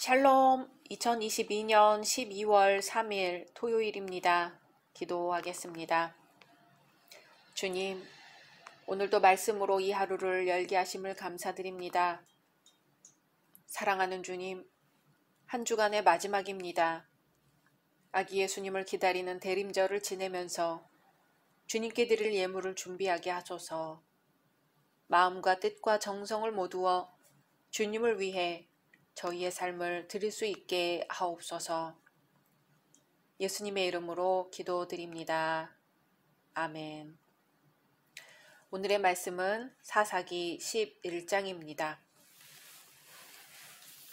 샬롬, 2022년 12월 3일 토요일입니다. 기도하겠습니다. 주님, 오늘도 말씀으로 이 하루를 열게 하심을 감사드립니다. 사랑하는 주님, 한 주간의 마지막입니다. 아기 예수님을 기다리는 대림절을 지내면서 주님께 드릴 예물을 준비하게 하소서. 마음과 뜻과 정성을 모두어 주님을 위해 저희의 삶을 드릴 수 있게 하옵소서. 예수님의 이름으로 기도드립니다. 아멘. 오늘의 말씀은 사사기 11장입니다.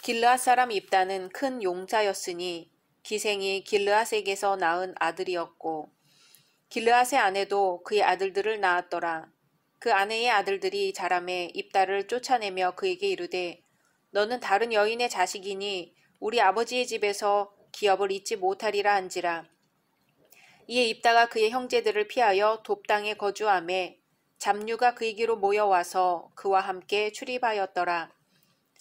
길르앗 사람 입다는 큰 용자였으니 기생이 길르앗에게서 낳은 아들이었고 길르앗의 아내도 그의 아들들을 낳았더라. 그 아내의 아들들이 자라매 입다를 쫓아내며 그에게 이르되 너는 다른 여인의 자식이니 우리 아버지의 집에서 기업을 잊지 못하리라 한지라. 이에 입다가 그의 형제들을 피하여 돕당에 거주하매 잡류가 그에게로 모여와서 그와 함께 출입하였더라.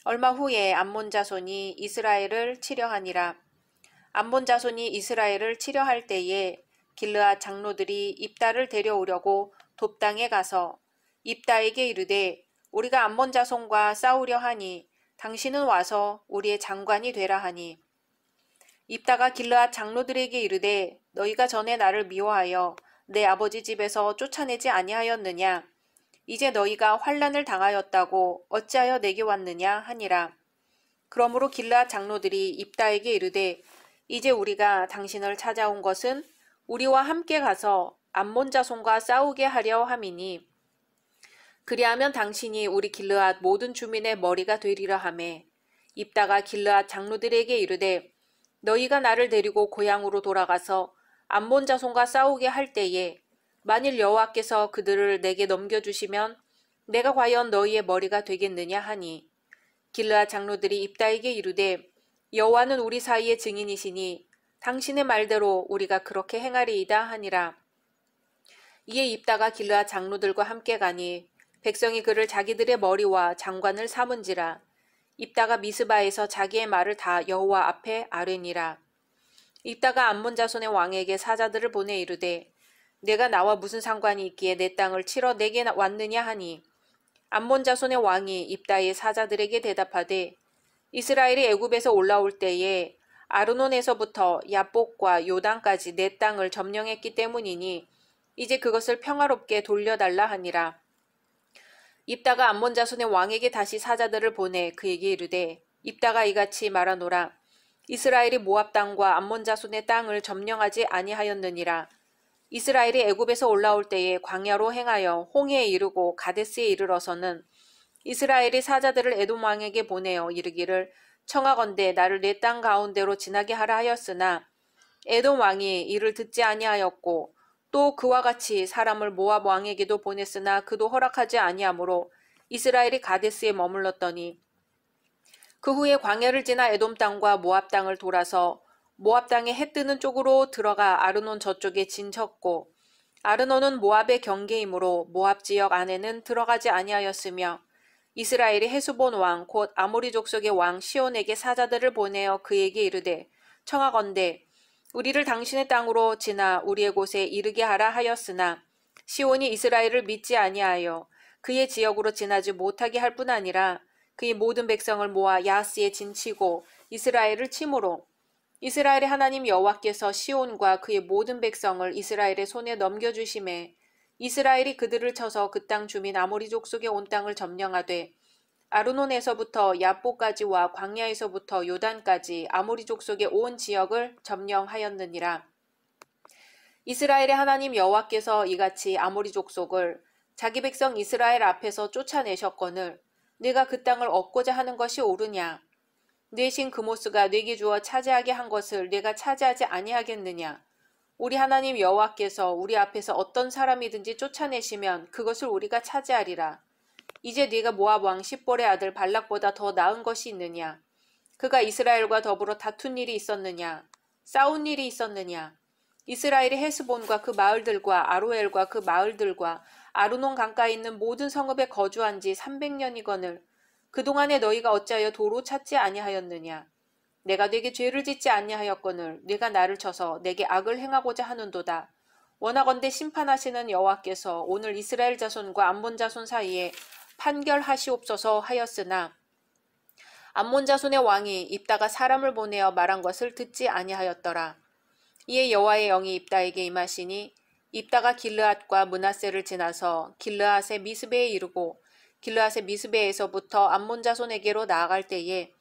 얼마 후에 암몬 자손이 이스라엘을 치려하니라. 암몬 자손이 이스라엘을 치려할 때에 길르앗 장로들이 입다를 데려오려고 돕당에 가서 입다에게 이르되 우리가 암몬 자손과 싸우려 하니 당신은 와서 우리의 장관이 되라 하니 입다가 길르앗 장로들에게 이르되 너희가 전에 나를 미워하여 내 아버지 집에서 쫓아내지 아니하였느냐? 이제 너희가 환난을 당하였다고 어찌하여 내게 왔느냐 하니라. 그러므로 길르앗 장로들이 입다에게 이르되 이제 우리가 당신을 찾아온 것은 우리와 함께 가서 암몬 자손과 싸우게 하려 함이니 그리하면 당신이 우리 길르앗 모든 주민의 머리가 되리라 하매 입다가 길르앗 장로들에게 이르되 너희가 나를 데리고 고향으로 돌아가서 암몬 자손과 싸우게 할 때에 만일 여호와께서 그들을 내게 넘겨주시면 내가 과연 너희의 머리가 되겠느냐 하니 길르앗 장로들이 입다에게 이르되 여호와는 우리 사이의 증인이시니 당신의 말대로 우리가 그렇게 행하리이다 하니라. 이에 입다가 길르앗 장로들과 함께 가니 백성이 그를 자기들의 머리와 장관을 삼은지라. 입다가 미스바에서 자기의 말을 다 여호와 앞에 아뢰니라. 입다가 암몬 자손의 왕에게 사자들을 보내 이르되 내가 나와 무슨 상관이 있기에 내 땅을 치러 내게 왔느냐 하니 암몬 자손의 왕이 입다의 사자들에게 대답하되 이스라엘이 애굽에서 올라올 때에 아르논에서부터 야복과 요단까지 내 땅을 점령했기 때문이니 이제 그것을 평화롭게 돌려달라 하니라. 입다가 암몬 자손의 왕에게 다시 사자들을 보내 그에게 이르되 입다가 이같이 말하노라. 이스라엘이 모압 땅과 암몬 자손의 땅을 점령하지 아니하였느니라. 이스라엘이 애굽에서 올라올 때에 광야로 행하여 홍해에 이르고 가데스에 이르러서는 이스라엘이 사자들을 에돔 왕에게 보내어 이르기를 청하건대 나를 내 땅 가운데로 지나게 하라 하였으나 에돔 왕이 이를 듣지 아니하였고 또 그와 같이 사람을 모압 왕에게도 보냈으나 그도 허락하지 아니하므로 이스라엘이 가데스에 머물렀더니 그 후에 광야를 지나 에돔 땅과 모압 땅을 돌아서 모압 땅의 해 뜨는 쪽으로 들어가 아르논 저쪽에 진쳤고 아르논은 모압의 경계이므로 모압 지역 안에는 들어가지 아니하였으며 이스라엘이 헤스본 왕 곧 아모리 족속의 왕 시온에게 사자들을 보내어 그에게 이르되 청하건대 우리를 당신의 땅으로 지나 우리의 곳에 이르게 하라 하였으나 시온이 이스라엘을 믿지 아니하여 그의 지역으로 지나지 못하게 할 뿐 아니라 그의 모든 백성을 모아 야하스에 진치고 이스라엘을 치므로 이스라엘의 하나님 여호와께서 시온과 그의 모든 백성을 이스라엘의 손에 넘겨주심에 이스라엘이 그들을 쳐서 그 땅 주민 아모리 족속의 온 땅을 점령하되 아르논에서부터 야보까지와 광야에서부터 요단까지 아모리 족속의 온 지역을 점령하였느니라. 이스라엘의 하나님 여호와께서 이같이 아모리 족속을 자기 백성 이스라엘 앞에서 쫓아내셨거늘 네가 그 땅을 얻고자 하는 것이 옳으냐? 내 신 그모스가 네게 주어 차지하게 한 것을 네가 차지하지 아니하겠느냐? 우리 하나님 여호와께서 우리 앞에서 어떤 사람이든지 쫓아내시면 그것을 우리가 차지하리라. 이제 네가 모압 왕 십볼의 아들 발락보다 더 나은 것이 있느냐? 그가 이스라엘과 더불어 다툰 일이 있었느냐? 싸운 일이 있었느냐? 이스라엘이 헤스본과 그 마을들과 아로엘과 그 마을들과 아르논 강가에 있는 모든 성읍에 거주한 지 300년이거늘 그동안에 너희가 어찌하여 도로 찾지 아니하였느냐? 내가 네게 죄를 짓지 아니하였거늘 네가 나를 쳐서 내게 악을 행하고자 하는도다. 원하건대 심판하시는 여호와께서 오늘 이스라엘 자손과 암몬 자손 사이에 판결하시옵소서 하였으나 암몬 자손의 왕이 입다가 사람을 보내어 말한 것을 듣지 아니하였더라. 이에 여호와의 영이 입다에게 임하시니 입다가 길르앗과 므낫세를 지나서 길르앗의 미스베에 이르고 길르앗의 미스베에서부터 암몬 자손에게로 나아갈 때에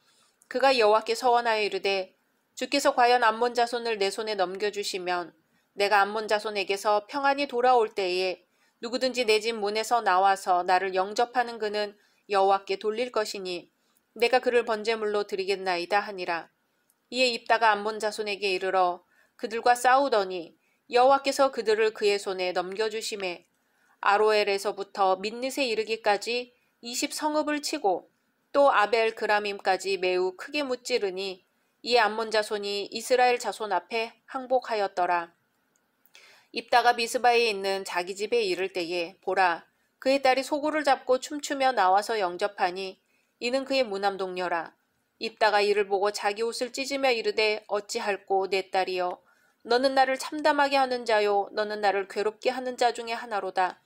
그가 여호와께 서원하여 이르되 주께서 과연 암몬 자손을 내 손에 넘겨주시면 내가 암몬 자손에게서 평안히 돌아올 때에 누구든지 내 집 문에서 나와서 나를 영접하는 그는 여호와께 돌릴 것이니 내가 그를 번제물로 드리겠나이다 하니라. 이에 입다가 암몬 자손에게 이르러 그들과 싸우더니 여호와께서 그들을 그의 손에 넘겨주심에 아로엘에서부터 민닛에 이르기까지 20성읍을 치고 또 아벨 그라밈까지 매우 크게 무찌르니 이에 암몬 자손이 이스라엘 자손 앞에 항복하였더라. 입다가 미스바에 있는 자기 집에 이를 때에 보라 그의 딸이 소굴을 잡고 춤추며 나와서 영접하니 이는 그의 무남동녀라. 입다가 이를 보고 자기 옷을 찢으며 이르되 어찌할꼬 내 딸이여 너는 나를 참담하게 하는 자요 너는 나를 괴롭게 하는 자 중에 하나로다.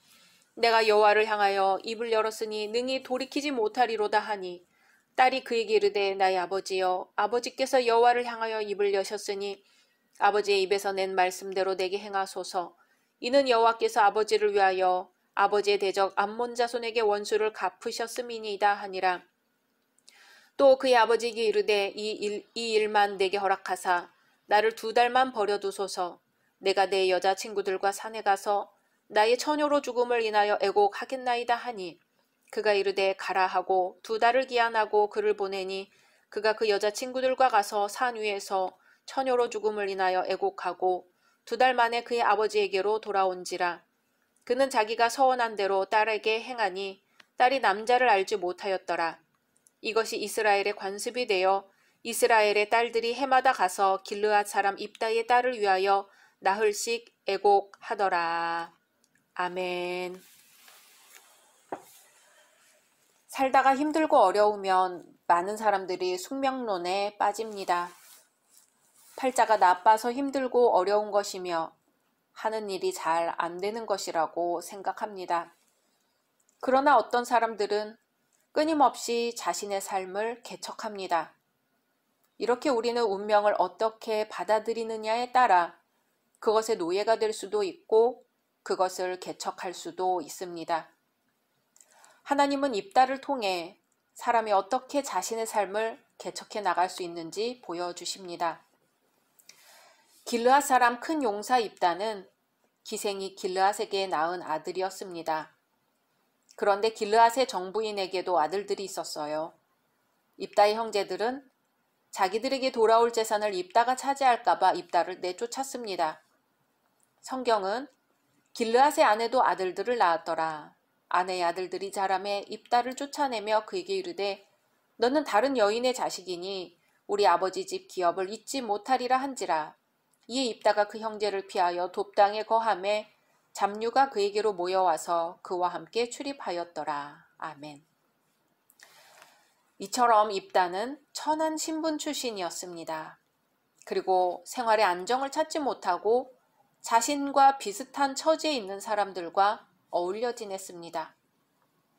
내가 여호와를 향하여 입을 열었으니 능히 돌이키지 못하리로다 하니 딸이 그에게 이르되 나의 아버지여 아버지께서 여호와를 향하여 입을 여셨으니 아버지의 입에서 낸 말씀대로 내게 행하소서. 이는 여호와께서 아버지를 위하여 아버지의 대적 암몬 자손에게 원수를 갚으셨음이니이다 하니라. 또 그의 아버지에게 이르되 이 일만 내게 허락하사 나를 2달만 버려두소서. 내가 내 여자친구들과 산에 가서 나의 처녀로 죽음을 인하여 애곡하겠나이다 하니 그가 이르되 가라 하고 2달을 기한하고 그를 보내니 그가 그 여자친구들과 가서 산 위에서 처녀로 죽음을 인하여 애곡하고 2달 만에 그의 아버지에게로 돌아온지라. 그는 자기가 서원한 대로 딸에게 행하니 딸이 남자를 알지 못하였더라. 이것이 이스라엘의 관습이 되어 이스라엘의 딸들이 해마다 가서 길르앗 사람 입다의 딸을 위하여 나흘씩 애곡하더라. 아멘. 살다가 힘들고 어려우면 많은 사람들이 숙명론에 빠집니다. 팔자가 나빠서 힘들고 어려운 것이며 하는 일이 잘 안 되는 것이라고 생각합니다. 그러나 어떤 사람들은 끊임없이 자신의 삶을 개척합니다. 이렇게 우리는 운명을 어떻게 받아들이느냐에 따라 그것의 노예가 될 수도 있고 그것을 개척할 수도 있습니다. 하나님은 입다를 통해 사람이 어떻게 자신의 삶을 개척해 나갈 수 있는지 보여주십니다. 길르앗 사람 큰 용사 입다는 기생이 길르앗에게 낳은 아들이었습니다. 그런데 길르앗의 정부인에게도 아들들이 있었어요. 입다의 형제들은 자기들에게 돌아올 재산을 입다가 차지할까봐 입다를 내쫓았습니다. 성경은 길르앗의 아내도 아들들을 낳았더라. 아내의 아들들이 자라매 입다를 쫓아내며 그에게 이르되 너는 다른 여인의 자식이니 우리 아버지 집 기업을 잊지 못하리라 한지라. 이에 입다가 그 형제를 피하여 돕당에 거하매 잡류가 그에게로 모여와서 그와 함께 출입하였더라. 아멘. 이처럼 입다는 천한 신분 출신이었습니다. 그리고 생활의 안정을 찾지 못하고 자신과 비슷한 처지에 있는 사람들과 어울려 지냈습니다.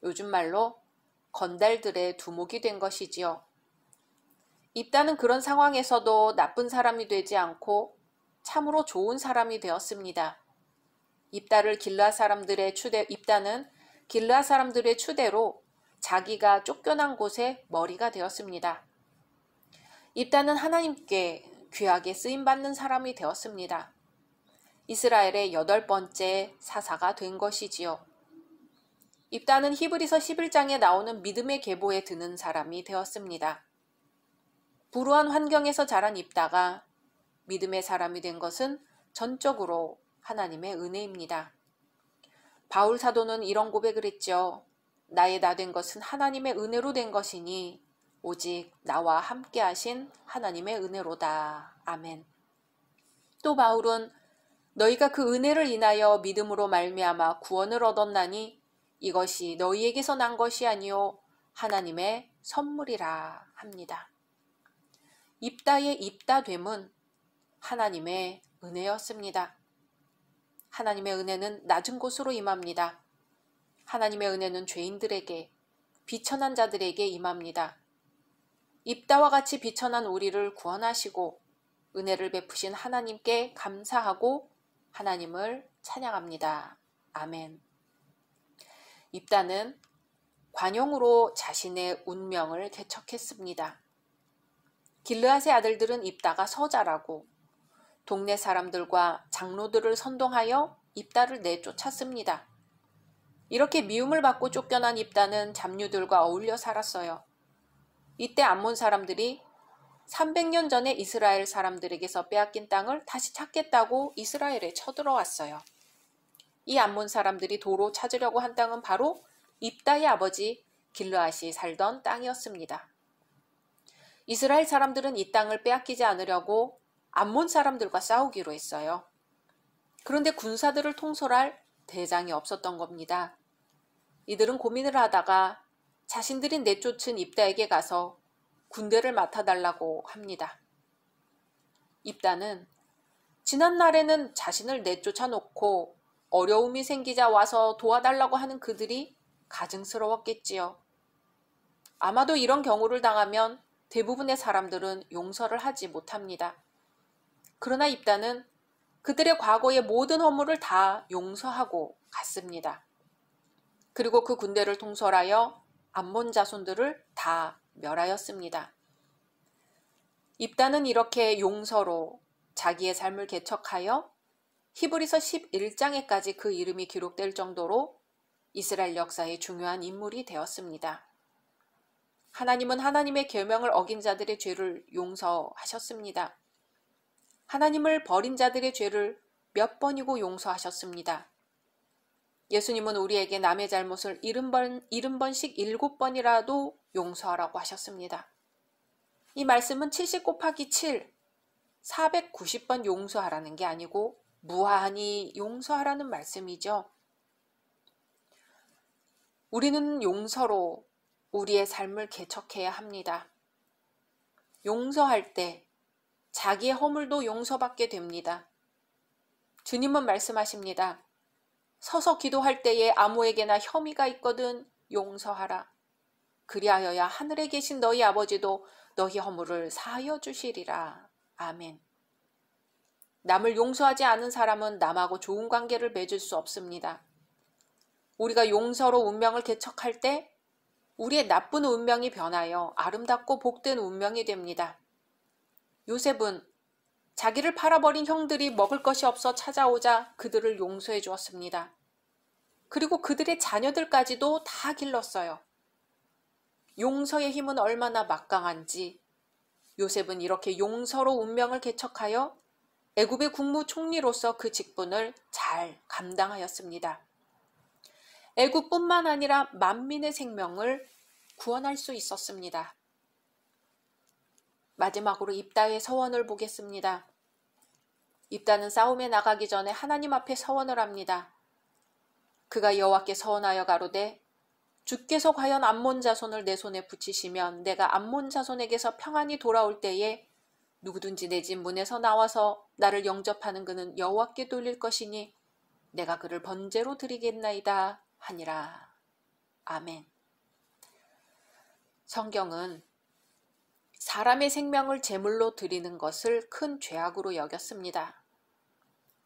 요즘 말로 건달들의 두목이 된 것이지요. 입다는 그런 상황에서도 나쁜 사람이 되지 않고 참으로 좋은 사람이 되었습니다. 입다는 길르앗 사람들의 추대로 자기가 쫓겨난 곳에 머리가 되었습니다. 입다는 하나님께 귀하게 쓰임받는 사람이 되었습니다. 이스라엘의 8번째 사사가 된 것이지요. 입다는 히브리서 11장에 나오는 믿음의 계보에 드는 사람이 되었습니다. 불우한 환경에서 자란 입다가 믿음의 사람이 된 것은 전적으로 하나님의 은혜입니다. 바울 사도는 이런 고백을 했죠. 나의 나 된 것은 하나님의 은혜로 된 것이니 오직 나와 함께 하신 하나님의 은혜로다. 아멘. 또 바울은 너희가 그 은혜를 인하여 믿음으로 말미암아 구원을 얻었나니 이것이 너희에게서 난 것이 아니요 하나님의 선물이라 합니다. 입다의 입다됨은 하나님의 은혜였습니다. 하나님의 은혜는 낮은 곳으로 임합니다. 하나님의 은혜는 죄인들에게, 비천한 자들에게 임합니다. 입다와 같이 비천한 우리를 구원하시고 은혜를 베푸신 하나님께 감사하고 하나님을 찬양합니다. 아멘. 입다는 관용으로 자신의 운명을 개척했습니다. 길르앗의 아들들은 입다가 서자라고 동네 사람들과 장로들을 선동하여 입다를 내쫓았습니다. 이렇게 미움을 받고 쫓겨난 입다는 잡류들과 어울려 살았어요. 이때 암몬 사람들이 300년 전에 이스라엘 사람들에게서 빼앗긴 땅을 다시 찾겠다고 이스라엘에 쳐들어왔어요. 이 암몬 사람들이 도로 찾으려고 한 땅은 바로 입다의 아버지 길르앗이 살던 땅이었습니다. 이스라엘 사람들은 이 땅을 빼앗기지 않으려고 암몬 사람들과 싸우기로 했어요. 그런데 군사들을 통솔할 대장이 없었던 겁니다. 이들은 고민을 하다가 자신들이 내쫓은 입다에게 가서 군대를 맡아달라고 합니다. 입다는 지난날에는 자신을 내쫓아 놓고 어려움이 생기자 와서 도와달라고 하는 그들이 가증스러웠겠지요. 아마도 이런 경우를 당하면 대부분의 사람들은 용서를 하지 못합니다. 그러나 입다는 그들의 과거의 모든 허물을 다 용서하고 갔습니다. 그리고 그 군대를 통솔하여 암몬 자손들을 다 멸하였습니다. 입다는 이렇게 용서로 자기의 삶을 개척하여 히브리서 11장에까지 그 이름이 기록될 정도로 이스라엘 역사의 중요한 인물이 되었습니다. 하나님은 하나님의 계명을 어긴 자들의 죄를 용서하셨습니다. 하나님을 버린 자들의 죄를 몇 번이고 용서하셨습니다. 예수님은 우리에게 남의 잘못을 70번씩 7번이라도 용서하라고 하셨습니다. 이 말씀은 70 곱하기 7, 490번 용서하라는 게 아니고 무한히 용서하라는 말씀이죠. 우리는 용서로 우리의 삶을 개척해야 합니다. 용서할 때 자기의 허물도 용서받게 됩니다. 주님은 말씀하십니다. 서서 기도할 때에 아무에게나 혐의가 있거든 용서하라. 그리하여야 하늘에 계신 너희 아버지도 너희 허물을 사하여 주시리라. 아멘. 남을 용서하지 않은 사람은 남하고 좋은 관계를 맺을 수 없습니다. 우리가 용서로 운명을 개척할 때 우리의 나쁜 운명이 변하여 아름답고 복된 운명이 됩니다. 요셉은 자기를 팔아버린 형들이 먹을 것이 없어 찾아오자 그들을 용서해 주었습니다. 그리고 그들의 자녀들까지도 다 길렀어요. 용서의 힘은 얼마나 막강한지 요셉은 이렇게 용서로 운명을 개척하여 애굽의 국무총리로서 그 직분을 잘 감당하였습니다. 애굽뿐만 아니라 만민의 생명을 구원할 수 있었습니다. 마지막으로 입다의 서원을 보겠습니다. 입다는 싸움에 나가기 전에 하나님 앞에 서원을 합니다. 그가 여호와께 서원하여 가로되 주께서 과연 암몬 자손을 내 손에 붙이시면 내가 암몬 자손에게서 평안히 돌아올 때에 누구든지 내 집 문에서 나와서 나를 영접하는 그는 여호와께 돌릴 것이니 내가 그를 번제로 드리겠나이다 하니라. 아멘. 성경은 사람의 생명을 제물로 드리는 것을 큰 죄악으로 여겼습니다.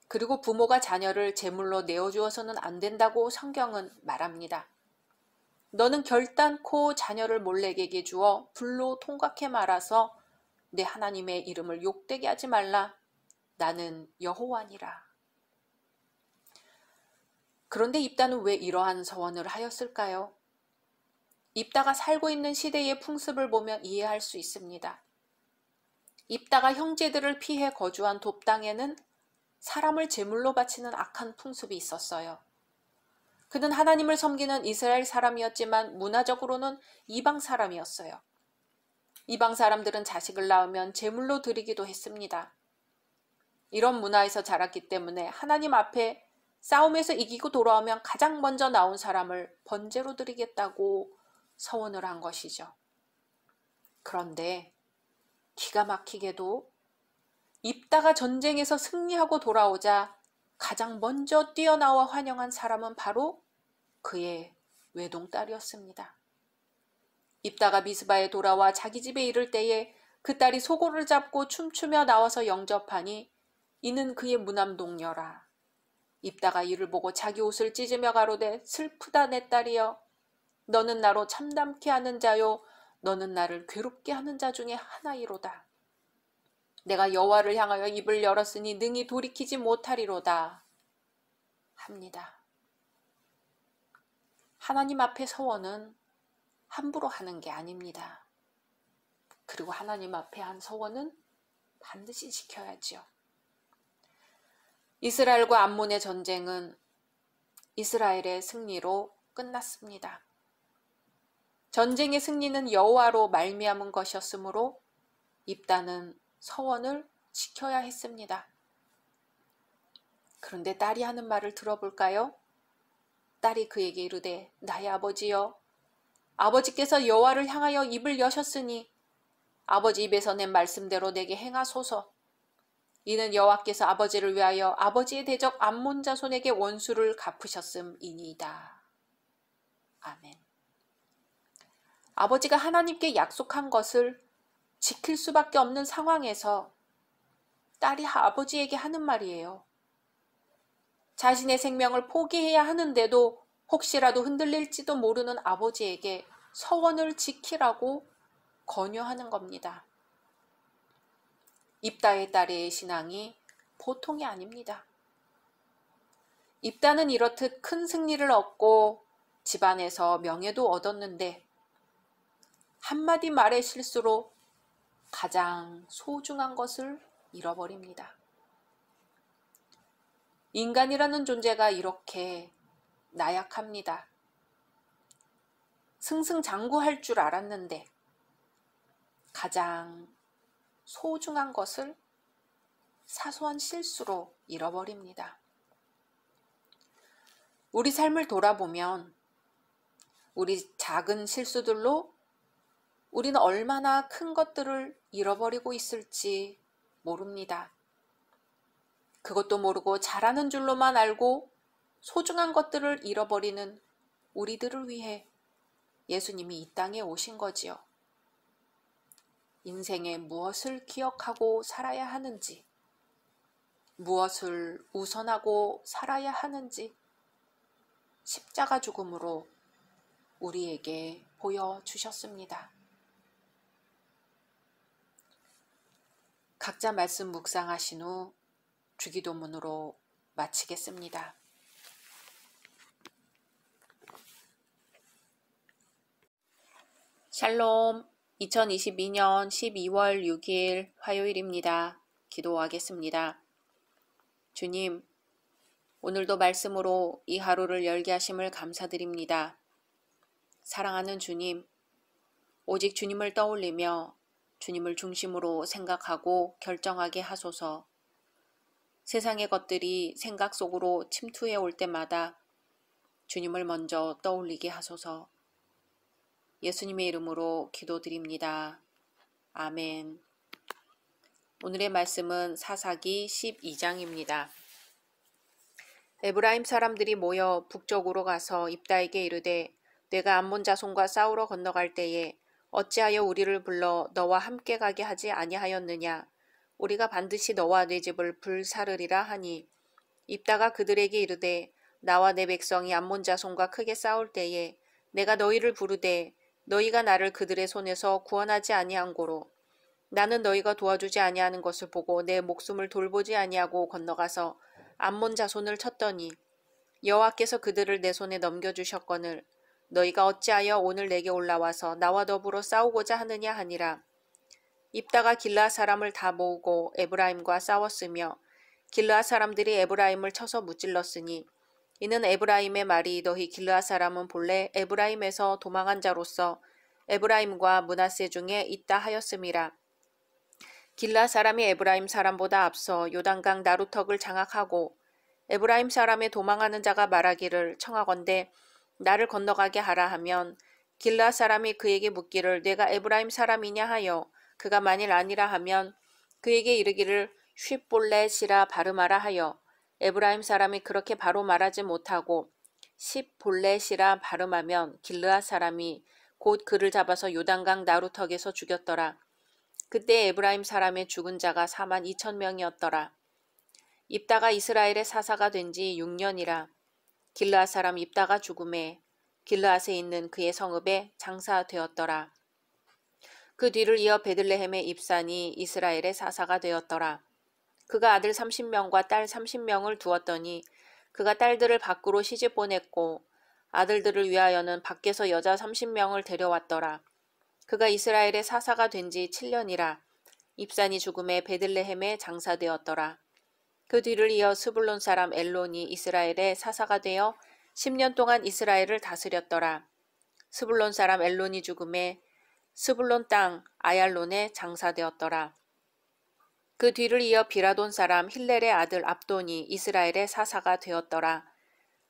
그리고 부모가 자녀를 제물로 내어주어서는 안 된다고 성경은 말합니다. 너는 결단코 자녀를 몰래에게 주어 불로 통각해 말아서 내 하나님의 이름을 욕되게 하지 말라. 나는 여호와니라. 그런데 입다는 왜 이러한 서원을 하였을까요? 입다가 살고 있는 시대의 풍습을 보면 이해할 수 있습니다. 입다가 형제들을 피해 거주한 돕당에는 사람을 제물로 바치는 악한 풍습이 있었어요. 그는 하나님을 섬기는 이스라엘 사람이었지만 문화적으로는 이방 사람이었어요. 이방 사람들은 자식을 낳으면 제물로 드리기도 했습니다. 이런 문화에서 자랐기 때문에 하나님 앞에 싸움에서 이기고 돌아오면 가장 먼저 나온 사람을 번제로 드리겠다고 서원을 한 것이죠. 그런데 기가 막히게도 입다가 전쟁에서 승리하고 돌아오자 가장 먼저 뛰어나와 환영한 사람은 바로 그의 외동딸이었습니다. 입다가 미스바에 돌아와 자기 집에 이를 때에 그 딸이 소고를 잡고 춤추며 나와서 영접하니 이는 그의 무남동녀라. 입다가 이를 보고 자기 옷을 찢으며 가로되 슬프다 내 딸이여. 너는 나로 참담케 하는 자요 너는 나를 괴롭게 하는 자 중에 하나이로다. 내가 여호와를 향하여 입을 열었으니 능히 돌이키지 못하리로다 합니다. 하나님 앞에 서원은 함부로 하는 게 아닙니다. 그리고 하나님 앞에 한 서원은 반드시 지켜야지요. 이스라엘과 암몬의 전쟁은 이스라엘의 승리로 끝났습니다. 전쟁의 승리는 여호와로 말미암은 것이었으므로 입다는 서원을 지켜야 했습니다. 그런데 딸이 하는 말을 들어볼까요? 딸이 그에게 이르되 나의 아버지여, 아버지께서 여호와를 향하여 입을 여셨으니 아버지 입에서 낸 말씀대로 내게 행하소서. 이는 여호와께서 아버지를 위하여 아버지의 대적 암몬 자손에게 원수를 갚으셨음이니이다. 아멘. 아버지가 하나님께 약속한 것을 지킬 수밖에 없는 상황에서 딸이 아버지에게 하는 말이에요. 자신의 생명을 포기해야 하는데도 혹시라도 흔들릴지도 모르는 아버지에게 서원을 지키라고 권유하는 겁니다. 입다의 딸의 신앙이 보통이 아닙니다. 입다는 이렇듯 큰 승리를 얻고 집안에서 명예도 얻었는데 한마디 말의 실수로 가장 소중한 것을 잃어버립니다. 인간이라는 존재가 이렇게 나약합니다. 승승장구할 줄 알았는데 가장 소중한 것을 사소한 실수로 잃어버립니다. 우리 삶을 돌아보면 우리 작은 실수들로 우리는 얼마나 큰 것들을 잃어버리고 있을지 모릅니다. 그것도 모르고 잘하는 줄로만 알고 소중한 것들을 잃어버리는 우리들을 위해 예수님이 이 땅에 오신 거지요. 인생에 무엇을 기억하고 살아야 하는지, 무엇을 우선하고 살아야 하는지 십자가 죽음으로 우리에게 보여주셨습니다. 각자 말씀 묵상하신 후 주기도문으로 마치겠습니다. 샬롬. 2022년 12월 6일 화요일입니다. 기도하겠습니다. 주님, 오늘도 말씀으로 이 하루를 열게 하심을 감사드립니다. 사랑하는 주님, 오직 주님을 떠올리며 주님을 중심으로 생각하고 결정하게 하소서. 세상의 것들이 생각 속으로 침투해 올 때마다 주님을 먼저 떠올리게 하소서. 예수님의 이름으로 기도드립니다. 아멘. 오늘의 말씀은 사사기 12장입니다. 에브라임 사람들이 모여 북쪽으로 가서 입다에게 이르되 내가 암몬 자손과 싸우러 건너갈 때에 어찌하여 우리를 불러 너와 함께 가게 하지 아니하였느냐. 우리가 반드시 너와 네 집을 불사르리라 하니 입다가 그들에게 이르되 나와 내 백성이 암몬 자손과 크게 싸울 때에 내가 너희를 부르되 너희가 나를 그들의 손에서 구원하지 아니한 고로 나는 너희가 도와주지 아니하는 것을 보고 내 목숨을 돌보지 아니하고 건너가서 암몬 자손을 쳤더니 여호와께서 그들을 내 손에 넘겨주셨거늘 너희가 어찌하여 오늘 내게 올라와서 나와 더불어 싸우고자 하느냐 하니라. 입다가 길르앗 사람을 다 모으고 에브라임과 싸웠으며 길르앗 사람들이 에브라임을 쳐서 무찔렀으니 이는 에브라임의 말이 너희 길르앗 사람은 본래 에브라임에서 도망한 자로서 에브라임과 므낫세 중에 있다 하였음이라. 길르앗 사람이 에브라임 사람보다 앞서 요단강 나루턱을 장악하고 에브라임 사람의 도망하는 자가 말하기를 청하건대 나를 건너가게 하라 하면 길르앗 사람이 그에게 묻기를 내가 에브라임 사람이냐 하여 그가 만일 아니라 하면 그에게 이르기를 쉿볼렛이라 발음하라 하여 에브라임 사람이 그렇게 바로 말하지 못하고 십볼렛이라 발음하면 길르앗 사람이 곧 그를 잡아서 요단강 나루턱에서 죽였더라. 그때 에브라임 사람의 죽은 자가 4만 2천 명이었더라. 입다가 이스라엘의 사사가 된 지 6년이라. 길르앗 사람 입다가 죽음에 길르앗에 있는 그의 성읍에 장사되었더라. 그 뒤를 이어 베들레헴의 입산이 이스라엘의 사사가 되었더라. 그가 아들 30명과 딸 30명을 두었더니 그가 딸들을 밖으로 시집 보냈고 아들들을 위하여는 밖에서 여자 30명을 데려왔더라. 그가 이스라엘의 사사가 된 지 7년이라. 입산이 죽음에 베들레헴에 장사되었더라. 그 뒤를 이어 스불론 사람 엘론이 이스라엘의 사사가 되어 10년 동안 이스라엘을 다스렸더라. 스불론 사람 엘론이 죽음에 스불론 땅 아얄론에 장사되었더라. 그 뒤를 이어 비라돈 사람 힐렐의 아들 압돈이 이스라엘의 사사가 되었더라.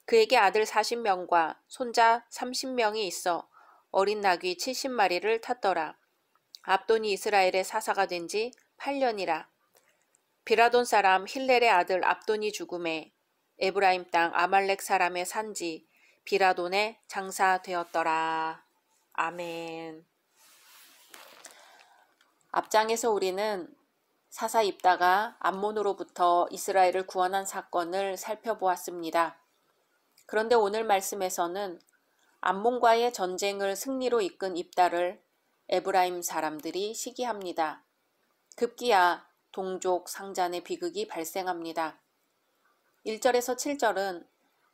그에게 아들 40명과 손자 30명이 있어 어린 나귀 70마리를 탔더라. 압돈이 이스라엘의 사사가 된 지 8년이라. 비라돈 사람 힐렐의 아들 압돈이 죽음에 에브라임 땅 아말렉 사람의 산지 비라돈에 장사되었더라. 아멘. 앞장에서 우리는 사사 입다가 암몬으로부터 이스라엘을 구원한 사건을 살펴보았습니다. 그런데 오늘 말씀에서는 암몬과의 전쟁을 승리로 이끈 입다를 에브라임 사람들이 시기합니다. 급기야 동족 상잔의 비극이 발생합니다. 1절에서 7절은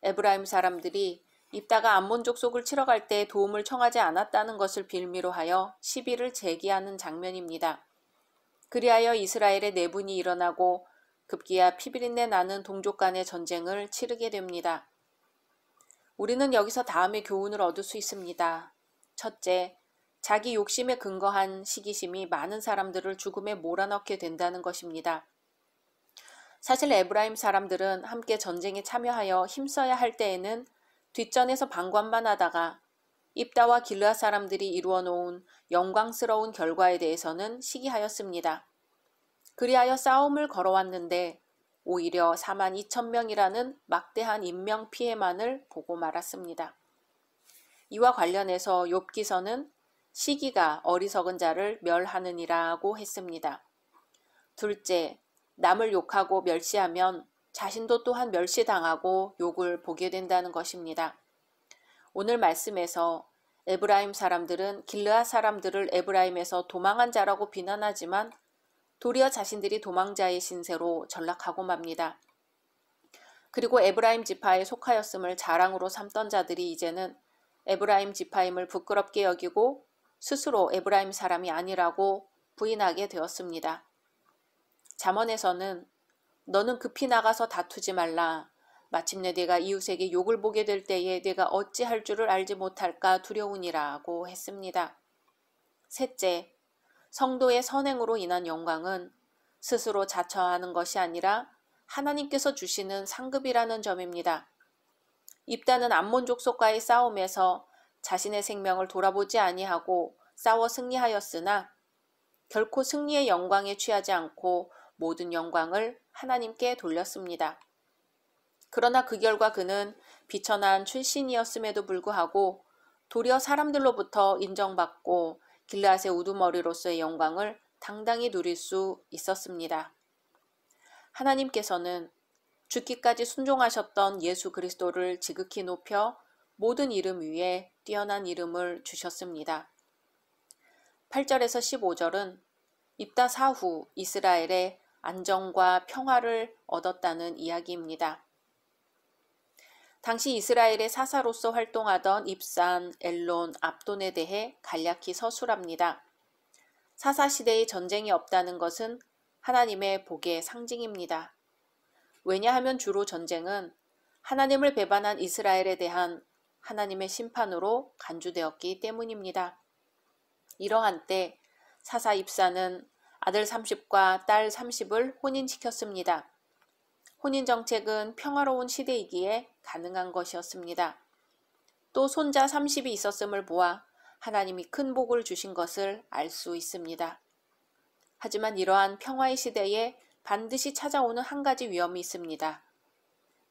에브라임 사람들이 입다가 암몬 족속을 치러 갈 때 도움을 청하지 않았다는 것을 빌미로 하여 시비를 제기하는 장면입니다. 그리하여 이스라엘의 내분이 일어나고 급기야 피비린내 나는 동족 간의 전쟁을 치르게 됩니다. 우리는 여기서 다음의 교훈을 얻을 수 있습니다. 첫째, 자기 욕심에 근거한 시기심이 많은 사람들을 죽음에 몰아넣게 된다는 것입니다. 사실 에브라임 사람들은 함께 전쟁에 참여하여 힘써야 할 때에는 뒷전에서 방관만 하다가 입다와 길르앗 사람들이 이루어 놓은 영광스러운 결과에 대해서는 시기하였습니다. 그리하여 싸움을 걸어왔는데 오히려 4만 2천 명이라는 막대한 인명 피해만을 보고 말았습니다. 이와 관련해서 욥기서는 시기가 어리석은 자를 멸하느니라고 했습니다. 둘째, 남을 욕하고 멸시하면 자신도 또한 멸시당하고 욕을 보게 된다는 것입니다. 오늘 말씀에서 에브라임 사람들은 길르앗 사람들을 에브라임에서 도망한 자라고 비난하지만 도리어 자신들이 도망자의 신세로 전락하고 맙니다. 그리고 에브라임 지파에 속하였음을 자랑으로 삼던 자들이 이제는 에브라임 지파임을 부끄럽게 여기고 스스로 에브라임 사람이 아니라고 부인하게 되었습니다. 잠언에서는 너는 급히 나가서 다투지 말라. 마침내 네가 이웃에게 욕을 보게 될 때에 네가 어찌할 줄을 알지 못할까 두려우니라고 했습니다. 셋째, 성도의 선행으로 인한 영광은 스스로 자처하는 것이 아니라 하나님께서 주시는 상급이라는 점입니다. 입다는 암몬 족속과의 싸움에서 자신의 생명을 돌아보지 아니하고 싸워 승리하였으나 결코 승리의 영광에 취하지 않고 모든 영광을 하나님께 돌렸습니다. 그러나 그 결과 그는 비천한 출신이었음에도 불구하고 도리어 사람들로부터 인정받고 길르앗의 우두머리로서의 영광을 당당히 누릴 수 있었습니다. 하나님께서는 죽기까지 순종하셨던 예수 그리스도를 지극히 높여 모든 이름 위에 뛰어난 이름을 주셨습니다. 8절에서 15절은 입다 사후 이스라엘의 안정과 평화를 얻었다는 이야기입니다. 당시 이스라엘의 사사로서 활동하던 입산, 엘론, 압돈에 대해 간략히 서술합니다. 사사시대의 전쟁이 없다는 것은 하나님의 복의 상징입니다. 왜냐하면 주로 전쟁은 하나님을 배반한 이스라엘에 대한 하나님의 심판으로 간주되었기 때문입니다. 이러한 때 사사 입사는 아들 30과 딸 30을 혼인시켰습니다. 혼인정책은 평화로운 시대이기에 가능한 것이었습니다. 또 손자 30이 있었음을 보아 하나님이 큰 복을 주신 것을 알 수 있습니다. 하지만 이러한 평화의 시대에 반드시 찾아오는 한 가지 위험이 있습니다.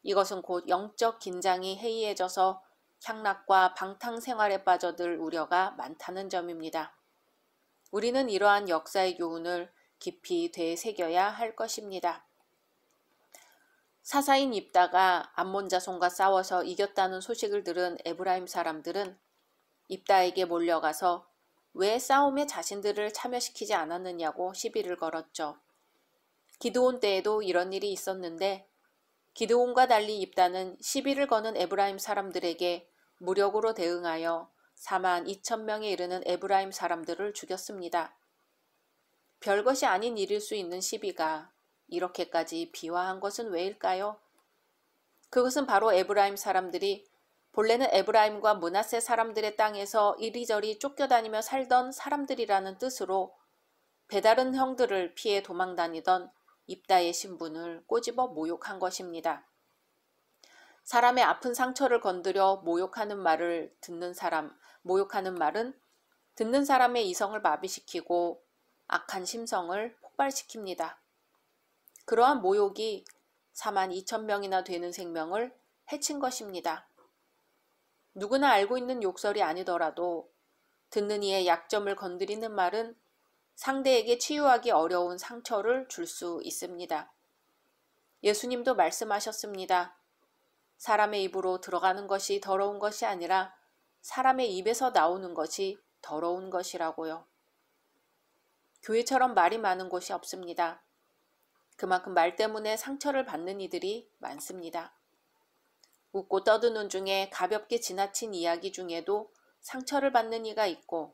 이것은 곧 영적 긴장이 해이해져서 향락과 방탕 생활에 빠져들 우려가 많다는 점입니다. 우리는 이러한 역사의 교훈을 깊이 되새겨야 할 것입니다. 사사인 입다가 암몬 자손과 싸워서 이겼다는 소식을 들은 에브라임 사람들은 입다에게 몰려가서 왜 싸움에 자신들을 참여시키지 않았느냐고 시비를 걸었죠. 기드온 때에도 이런 일이 있었는데 기드온과 달리 입다는 시비를 거는 에브라임 사람들에게 무력으로 대응하여 42,000명에 이르는 에브라임 사람들을 죽였습니다. 별것이 아닌 일일 수 있는 시비가 이렇게까지 비화한 것은 왜일까요? 그것은 바로 에브라임 사람들이 본래는 에브라임과 므낫세 사람들의 땅에서 이리저리 쫓겨다니며 살던 사람들이라는 뜻으로 배다른 형들을 피해 도망다니던 입다의 신분을 꼬집어 모욕한 것입니다. 사람의 아픈 상처를 건드려 모욕하는 말은 듣는 사람의 이성을 마비시키고 악한 심성을 폭발시킵니다. 그러한 모욕이 42,000명이나 되는 생명을 해친 것입니다. 누구나 알고 있는 욕설이 아니더라도 듣는 이의 약점을 건드리는 말은 상대에게 치유하기 어려운 상처를 줄 수 있습니다. 예수님도 말씀하셨습니다. 사람의 입으로 들어가는 것이 더러운 것이 아니라 사람의 입에서 나오는 것이 더러운 것이라고요. 교회처럼 말이 많은 곳이 없습니다. 그만큼 말 때문에 상처를 받는 이들이 많습니다. 웃고 떠드는 중에 가볍게 지나친 이야기 중에도 상처를 받는 이가 있고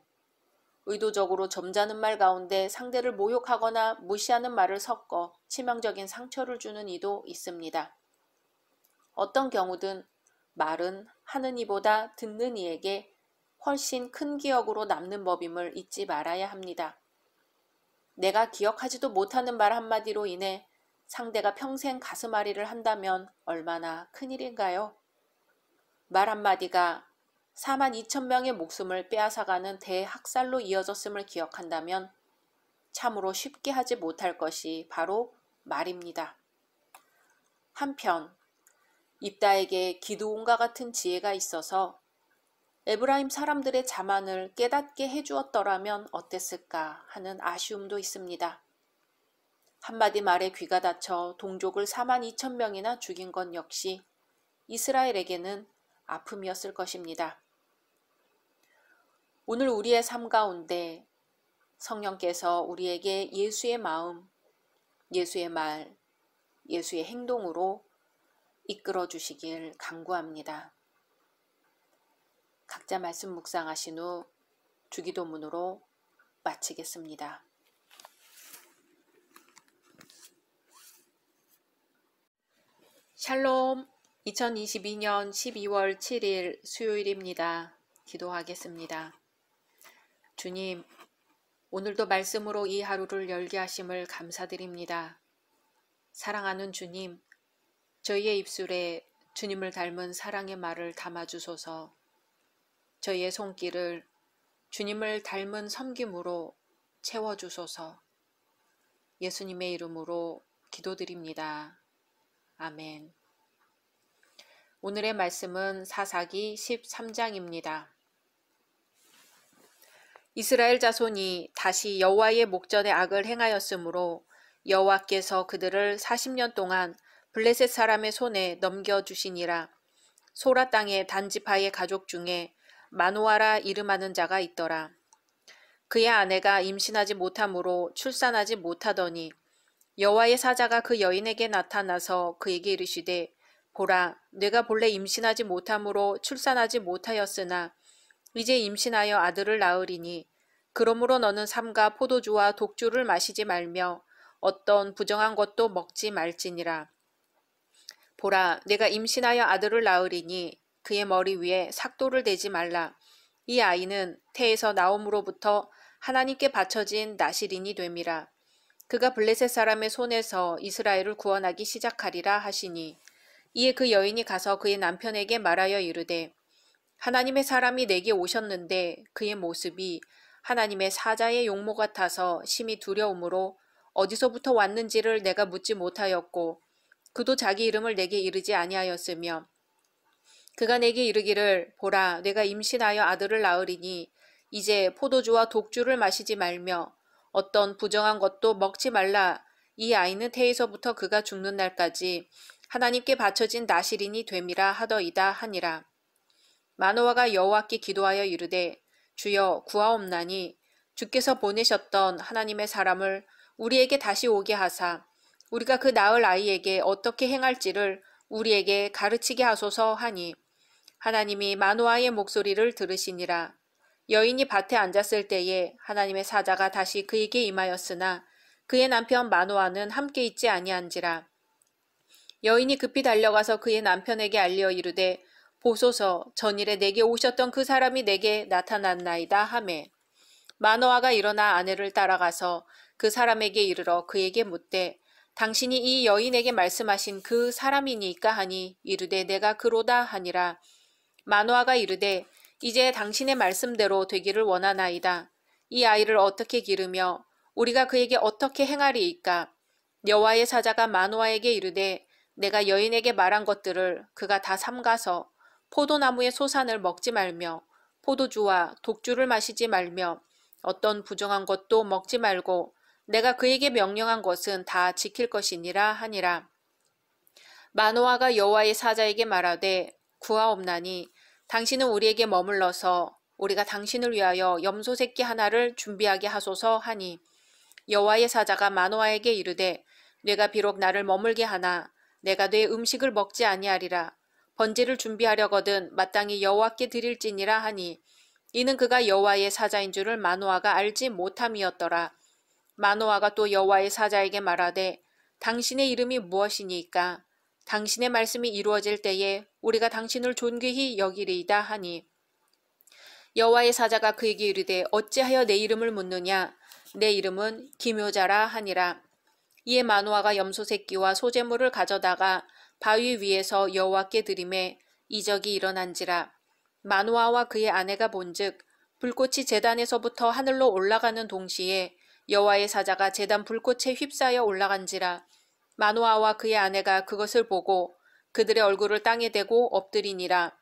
의도적으로 점잖은 말 가운데 상대를 모욕하거나 무시하는 말을 섞어 치명적인 상처를 주는 이도 있습니다. 어떤 경우든 말은 하는 이보다 듣는 이에게 훨씬 큰 기억으로 남는 법임을 잊지 말아야 합니다. 내가 기억하지도 못하는 말 한마디로 인해 상대가 평생 가슴앓이를 한다면 얼마나 큰일인가요? 말 한마디가 42,000명의 목숨을 빼앗아가는 대학살로 이어졌음을 기억한다면 참으로 쉽게 하지 못할 것이 바로 말입니다. 한편 입다에게 기드온과 같은 지혜가 있어서 에브라임 사람들의 자만을 깨닫게 해주었더라면 어땠을까 하는 아쉬움도 있습니다. 한마디 말에 귀가 닫혀 동족을 42,000명이나 죽인 것 역시 이스라엘에게는 아픔이었을 것입니다. 오늘 우리의 삶 가운데 성령께서 우리에게 예수의 마음, 예수의 말, 예수의 행동으로 이끌어 주시길 간구합니다. 각자 말씀 묵상하신 후 주기도문으로 마치겠습니다. 샬롬, 2022년 12월 7일 수요일입니다. 기도하겠습니다. 주님, 오늘도 말씀으로 이 하루를 열게 하심을 감사드립니다. 사랑하는 주님, 저희의 입술에 주님을 닮은 사랑의 말을 담아주소서. 저희의 손길을 주님을 닮은 섬김으로 채워주소서. 예수님의 이름으로 기도드립니다. 아멘. 오늘의 말씀은 사사기 13장입니다. 이스라엘 자손이 다시 여호와의 목전에 악을 행하였으므로 여호와께서 그들을 40년 동안 블레셋 사람의 손에 넘겨주시니라. 소라 땅의 단지파의 가족 중에 마노아라 이름하는 자가 있더라. 그의 아내가 임신하지 못하므로 출산하지 못하더니 여호와의 사자가 그 여인에게 나타나서 그에게 이르시되 보라, 내가 본래 임신하지 못하므로 출산하지 못하였으나 이제 임신하여 아들을 낳으리니 그러므로 너는 삼가 포도주와 독주를 마시지 말며 어떤 부정한 것도 먹지 말지니라. 보라, 내가 임신하여 아들을 낳으리니 그의 머리 위에 삭도를 대지 말라. 이 아이는 태에서 나옴으로부터 하나님께 바쳐진 나실인이 됨이라. 그가 블레셋 사람의 손에서 이스라엘을 구원하기 시작하리라 하시니 이에 그 여인이 가서 그의 남편에게 말하여 이르되 하나님의 사람이 내게 오셨는데 그의 모습이 하나님의 사자의 용모 같아서 심히 두려움으로 어디서부터 왔는지를 내가 묻지 못하였고 그도 자기 이름을 내게 이르지 아니하였으며 그가 내게 이르기를 보라 내가 임신하여 아들을 낳으리니 이제 포도주와 독주를 마시지 말며 어떤 부정한 것도 먹지 말라. 이 아이는 태에서부터 그가 죽는 날까지 하나님께 바쳐진 나실인이 됨이라 하더이다 하니라. 마노아가 여호와께 기도하여 이르되 주여 구하옵나니 주께서 보내셨던 하나님의 사람을 우리에게 다시 오게 하사 우리가 그 낳을 아이에게 어떻게 행할지를 우리에게 가르치게 하소서 하니 하나님이 마노아의 목소리를 들으시니라. 여인이 밭에 앉았을 때에 하나님의 사자가 다시 그에게 임하였으나 그의 남편 마노아는 함께 있지 아니한지라. 여인이 급히 달려가서 그의 남편에게 알려 이르되 보소서 전일에 내게 오셨던 그 사람이 내게 나타났나이다 하매 마노아가 일어나 아내를 따라가서 그 사람에게 이르러 그에게 묻되 당신이 이 여인에게 말씀하신 그 사람이니까 하니 이르되 내가 그로다 하니라. 마노아가 이르되 이제 당신의 말씀대로 되기를 원하나이다. 이 아이를 어떻게 기르며 우리가 그에게 어떻게 행하리이까. 여호와의 사자가 마노아에게 이르되 내가 여인에게 말한 것들을 그가 다 삼가서 포도나무의 소산을 먹지 말며 포도주와 독주를 마시지 말며 어떤 부정한 것도 먹지 말고 내가 그에게 명령한 것은 다 지킬 것이니라 하니라. 마노아가 여호와의 사자에게 말하되 구하옵나니 당신은 우리에게 머물러서 우리가 당신을 위하여 염소 새끼 하나를 준비하게 하소서 하니 여호와의 사자가 마노아에게 이르되 내가 비록 나를 머물게 하나 내가 네 음식을 먹지 아니하리라. 번제를 준비하려거든 마땅히 여호와께 드릴지니라 하니 이는 그가 여호와의 사자인 줄을 마노아가 알지 못함이었더라. 마노아가 또 여호와의 사자에게 말하되 당신의 이름이 무엇이니까 당신의 말씀이 이루어질 때에 우리가 당신을 존귀히 여기리이다 하니 여호와의 사자가 그에게 이르되 어찌하여 내 이름을 묻느냐 내 이름은 기묘자라 하니라. 이에 마노아가 염소 새끼와 소재물을 가져다가 바위 위에서 여호와께 드리매 이적이 일어난지라. 마노아와 그의 아내가 본즉 불꽃이 제단에서부터 하늘로 올라가는 동시에 여호와의 사자가 제단 불꽃에 휩싸여 올라간지라. 마노아와 그의 아내가 그것을 보고 그들의 얼굴을 땅에 대고 엎드리니라.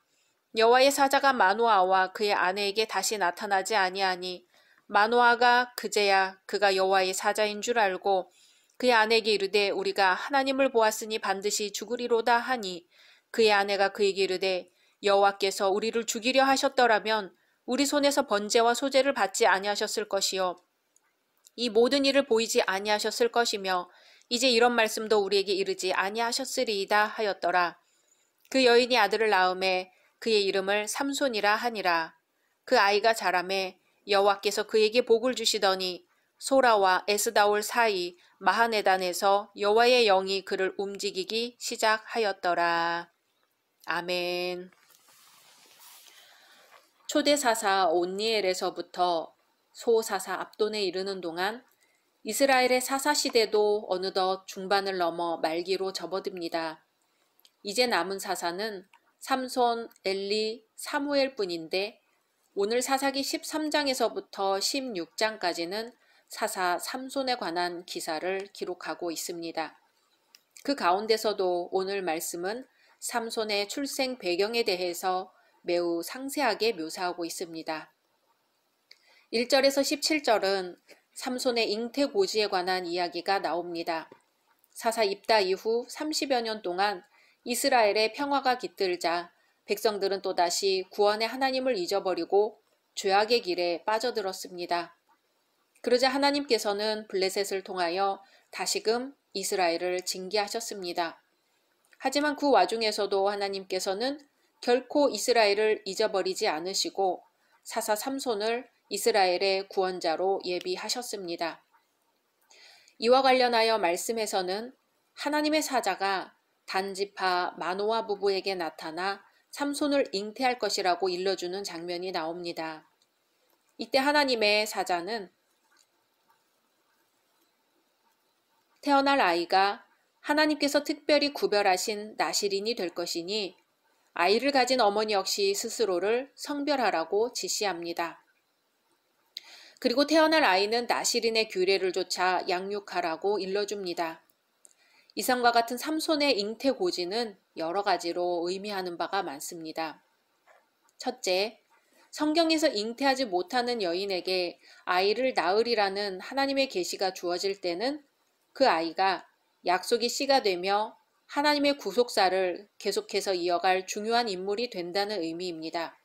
여호와의 사자가 마노아와 그의 아내에게 다시 나타나지 아니하니 마노아가 그제야 그가 여호와의 사자인 줄 알고 그의 아내에게 이르되 우리가 하나님을 보았으니 반드시 죽으리로다 하니 그의 아내가 그에게 이르되 여호와께서 우리를 죽이려 하셨더라면 우리 손에서 번제와 소제를 받지 아니하셨을 것이요 이 모든 일을 보이지 아니하셨을 것이며 이제 이런 말씀도 우리에게 이르지 아니하셨으리이다 하였더라. 그 여인이 아들을 낳음에 그의 이름을 삼손이라 하니라. 그 아이가 자라매 여호와께서 그에게 복을 주시더니 소라와 에스다올 사이 마하네단에서 여호와의 영이 그를 움직이기 시작하였더라. 아멘. 초대사사 온니엘에서부터 소사사 압돈에 이르는 동안 이스라엘의 사사시대도 어느덧 중반을 넘어 말기로 접어듭니다. 이제 남은 사사는 삼손, 엘리, 사무엘 뿐인데 오늘 사사기 13장에서부터 16장까지는 사사 삼손에 관한 기사를 기록하고 있습니다. 그 가운데서도 오늘 말씀은 삼손의 출생 배경에 대해서 매우 상세하게 묘사하고 있습니다. 1절에서 17절은 삼손의 잉태 고지에 관한 이야기가 나옵니다. 사사 입다 이후 30여 년 동안 이스라엘의 평화가 깃들자 백성들은 또다시 구원의 하나님을 잊어버리고 죄악의 길에 빠져들었습니다. 그러자 하나님께서는 블레셋을 통하여 다시금 이스라엘을 징계하셨습니다. 하지만 그 와중에서도 하나님께서는 결코 이스라엘을 잊어버리지 않으시고 사사 삼손을 이스라엘의 구원자로 예비하셨습니다. 이와 관련하여 말씀에서는 하나님의 사자가 단지파 마노아 부부에게 나타나 삼손을 잉태할 것이라고 일러주는 장면이 나옵니다. 이때 하나님의 사자는 태어날 아이가 하나님께서 특별히 구별하신 나실인이 될 것이니 아이를 가진 어머니 역시 스스로를 성별하라고 지시합니다. 그리고 태어날 아이는 나실인의 규례를 좇아 양육하라고 일러줍니다. 이상과 같은 삼손의 잉태고지는 여러 가지로 의미하는 바가 많습니다. 첫째, 성경에서 잉태하지 못하는 여인에게 아이를 낳으리라는 하나님의 계시가 주어질 때는 그 아이가 약속의 씨가 되며 하나님의 구속사를 계속해서 이어갈 중요한 인물이 된다는 의미입니다.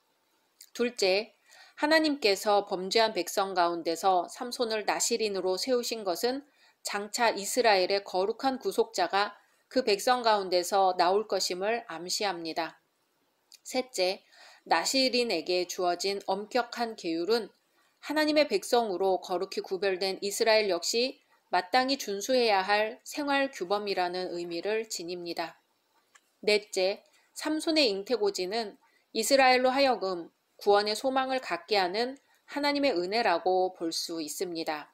둘째, 하나님께서 범죄한 백성 가운데서 삼손을 나실인으로 세우신 것은 장차 이스라엘의 거룩한 구속자가 그 백성 가운데서 나올 것임을 암시합니다. 셋째, 나실인에게 주어진 엄격한 계율은 하나님의 백성으로 거룩히 구별된 이스라엘 역시 마땅히 준수해야 할 생활 규범이라는 의미를 지닙니다. 넷째, 삼손의 잉태고지는 이스라엘로 하여금 구원의 소망을 갖게 하는 하나님의 은혜라고 볼 수 있습니다.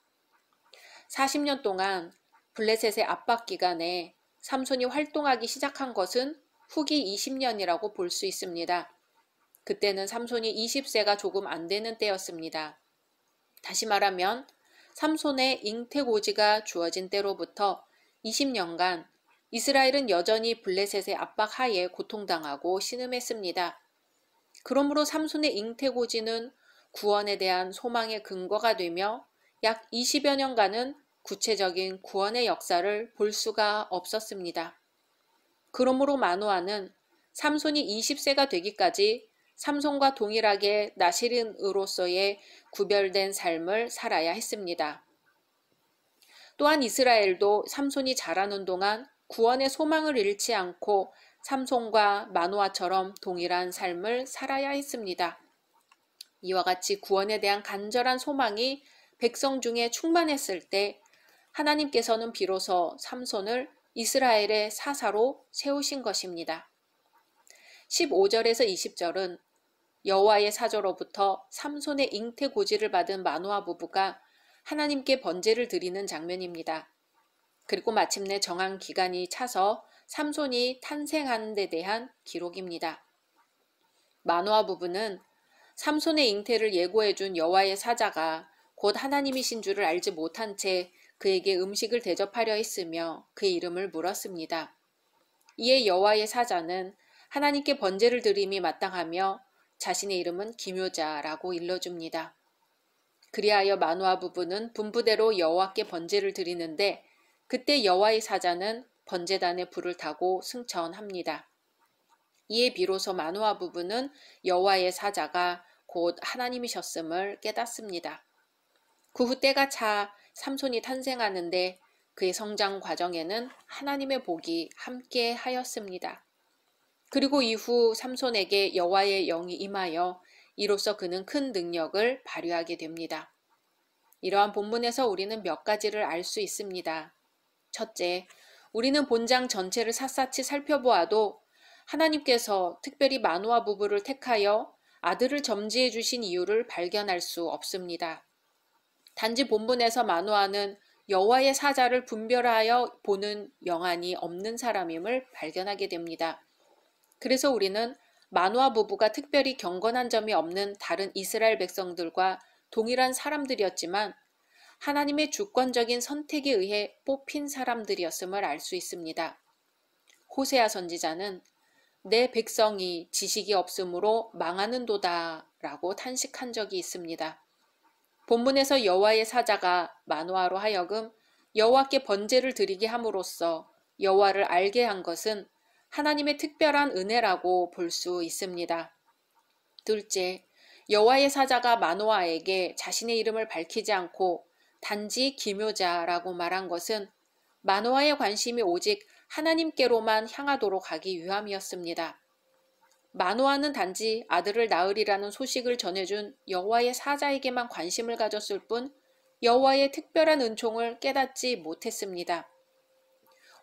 40년 동안 블레셋의 압박 기간에 삼손이 활동하기 시작한 것은 후기 20년이라고 볼 수 있습니다. 그때는 삼손이 20세가 조금 안 되는 때였습니다. 다시 말하면 삼손의 잉태고지가 주어진 때로부터 20년간 이스라엘은 여전히 블레셋의 압박 하에 고통당하고 신음했습니다. 그러므로 삼손의 잉태고지는 구원에 대한 소망의 근거가 되며 약 20여 년간은 구체적인 구원의 역사를 볼 수가 없었습니다. 그러므로 마노아는 삼손이 20세가 되기까지 삼손과 동일하게 나실인으로서의 구별된 삶을 살아야 했습니다. 또한 이스라엘도 삼손이 자라는 동안 구원의 소망을 잃지 않고 삼손과 마노아처럼 동일한 삶을 살아야 했습니다. 이와 같이 구원에 대한 간절한 소망이 백성 중에 충만했을 때 하나님께서는 비로소 삼손을 이스라엘의 사사로 세우신 것입니다. 15절에서 20절은 여호와의 사저로부터 삼손의 잉태고지를 받은 마노아 부부가 하나님께 번제를 드리는 장면입니다. 그리고 마침내 정한 기간이 차서 삼손이 탄생한 데 대한 기록입니다. 마노아 부부는 삼손의 잉태를 예고해준 여호와의 사자가 곧 하나님이신 줄을 알지 못한 채 그에게 음식을 대접하려 했으며 그의 이름을 물었습니다. 이에 여호와의 사자는 하나님께 번제를 드림이 마땅하며 자신의 이름은 기묘자라고 일러줍니다. 그리하여 마노아 부부는 분부대로 여호와께 번제를 드리는데 그때 여호와의 사자는 번제단에 불을 타고 승천합니다. 이에 비로소 마노아 부부는 여호와의 사자가 곧 하나님이셨음을 깨닫습니다. 그 후 때가 차 삼손이 탄생하는데 그의 성장 과정에는 하나님의 복이 함께 하였습니다. 그리고 이후 삼손에게 여호와의 영이 임하여 이로써 그는 큰 능력을 발휘하게 됩니다. 이러한 본문에서 우리는 몇 가지를 알 수 있습니다. 첫째, 우리는 본장 전체를 샅샅이 살펴보아도 하나님께서 특별히 마노아 부부를 택하여 아들을 점지해 주신 이유를 발견할 수 없습니다. 단지 본문에서 마노아는 여호와의 사자를 분별하여 보는 영안이 없는 사람임을 발견하게 됩니다. 그래서 우리는 마노아 부부가 특별히 경건한 점이 없는 다른 이스라엘 백성들과 동일한 사람들이었지만 하나님의 주권적인 선택에 의해 뽑힌 사람들이었음을 알 수 있습니다. 호세아 선지자는 내 백성이 지식이 없으므로 망하는도다 라고 탄식한 적이 있습니다. 본문에서 여호와의 사자가 마노아로 하여금 여호와께 번제를 드리게 함으로써 여호와를 알게 한 것은 하나님의 특별한 은혜라고 볼 수 있습니다. 둘째, 여호와의 사자가 마노아에게 자신의 이름을 밝히지 않고 단지 기묘자라고 말한 것은 마노아의 관심이 오직 하나님께로만 향하도록 하기 위함이었습니다. 마노아는 단지 아들을 낳으리라는 소식을 전해준 여호와의 사자에게만 관심을 가졌을 뿐 여호와의 특별한 은총을 깨닫지 못했습니다.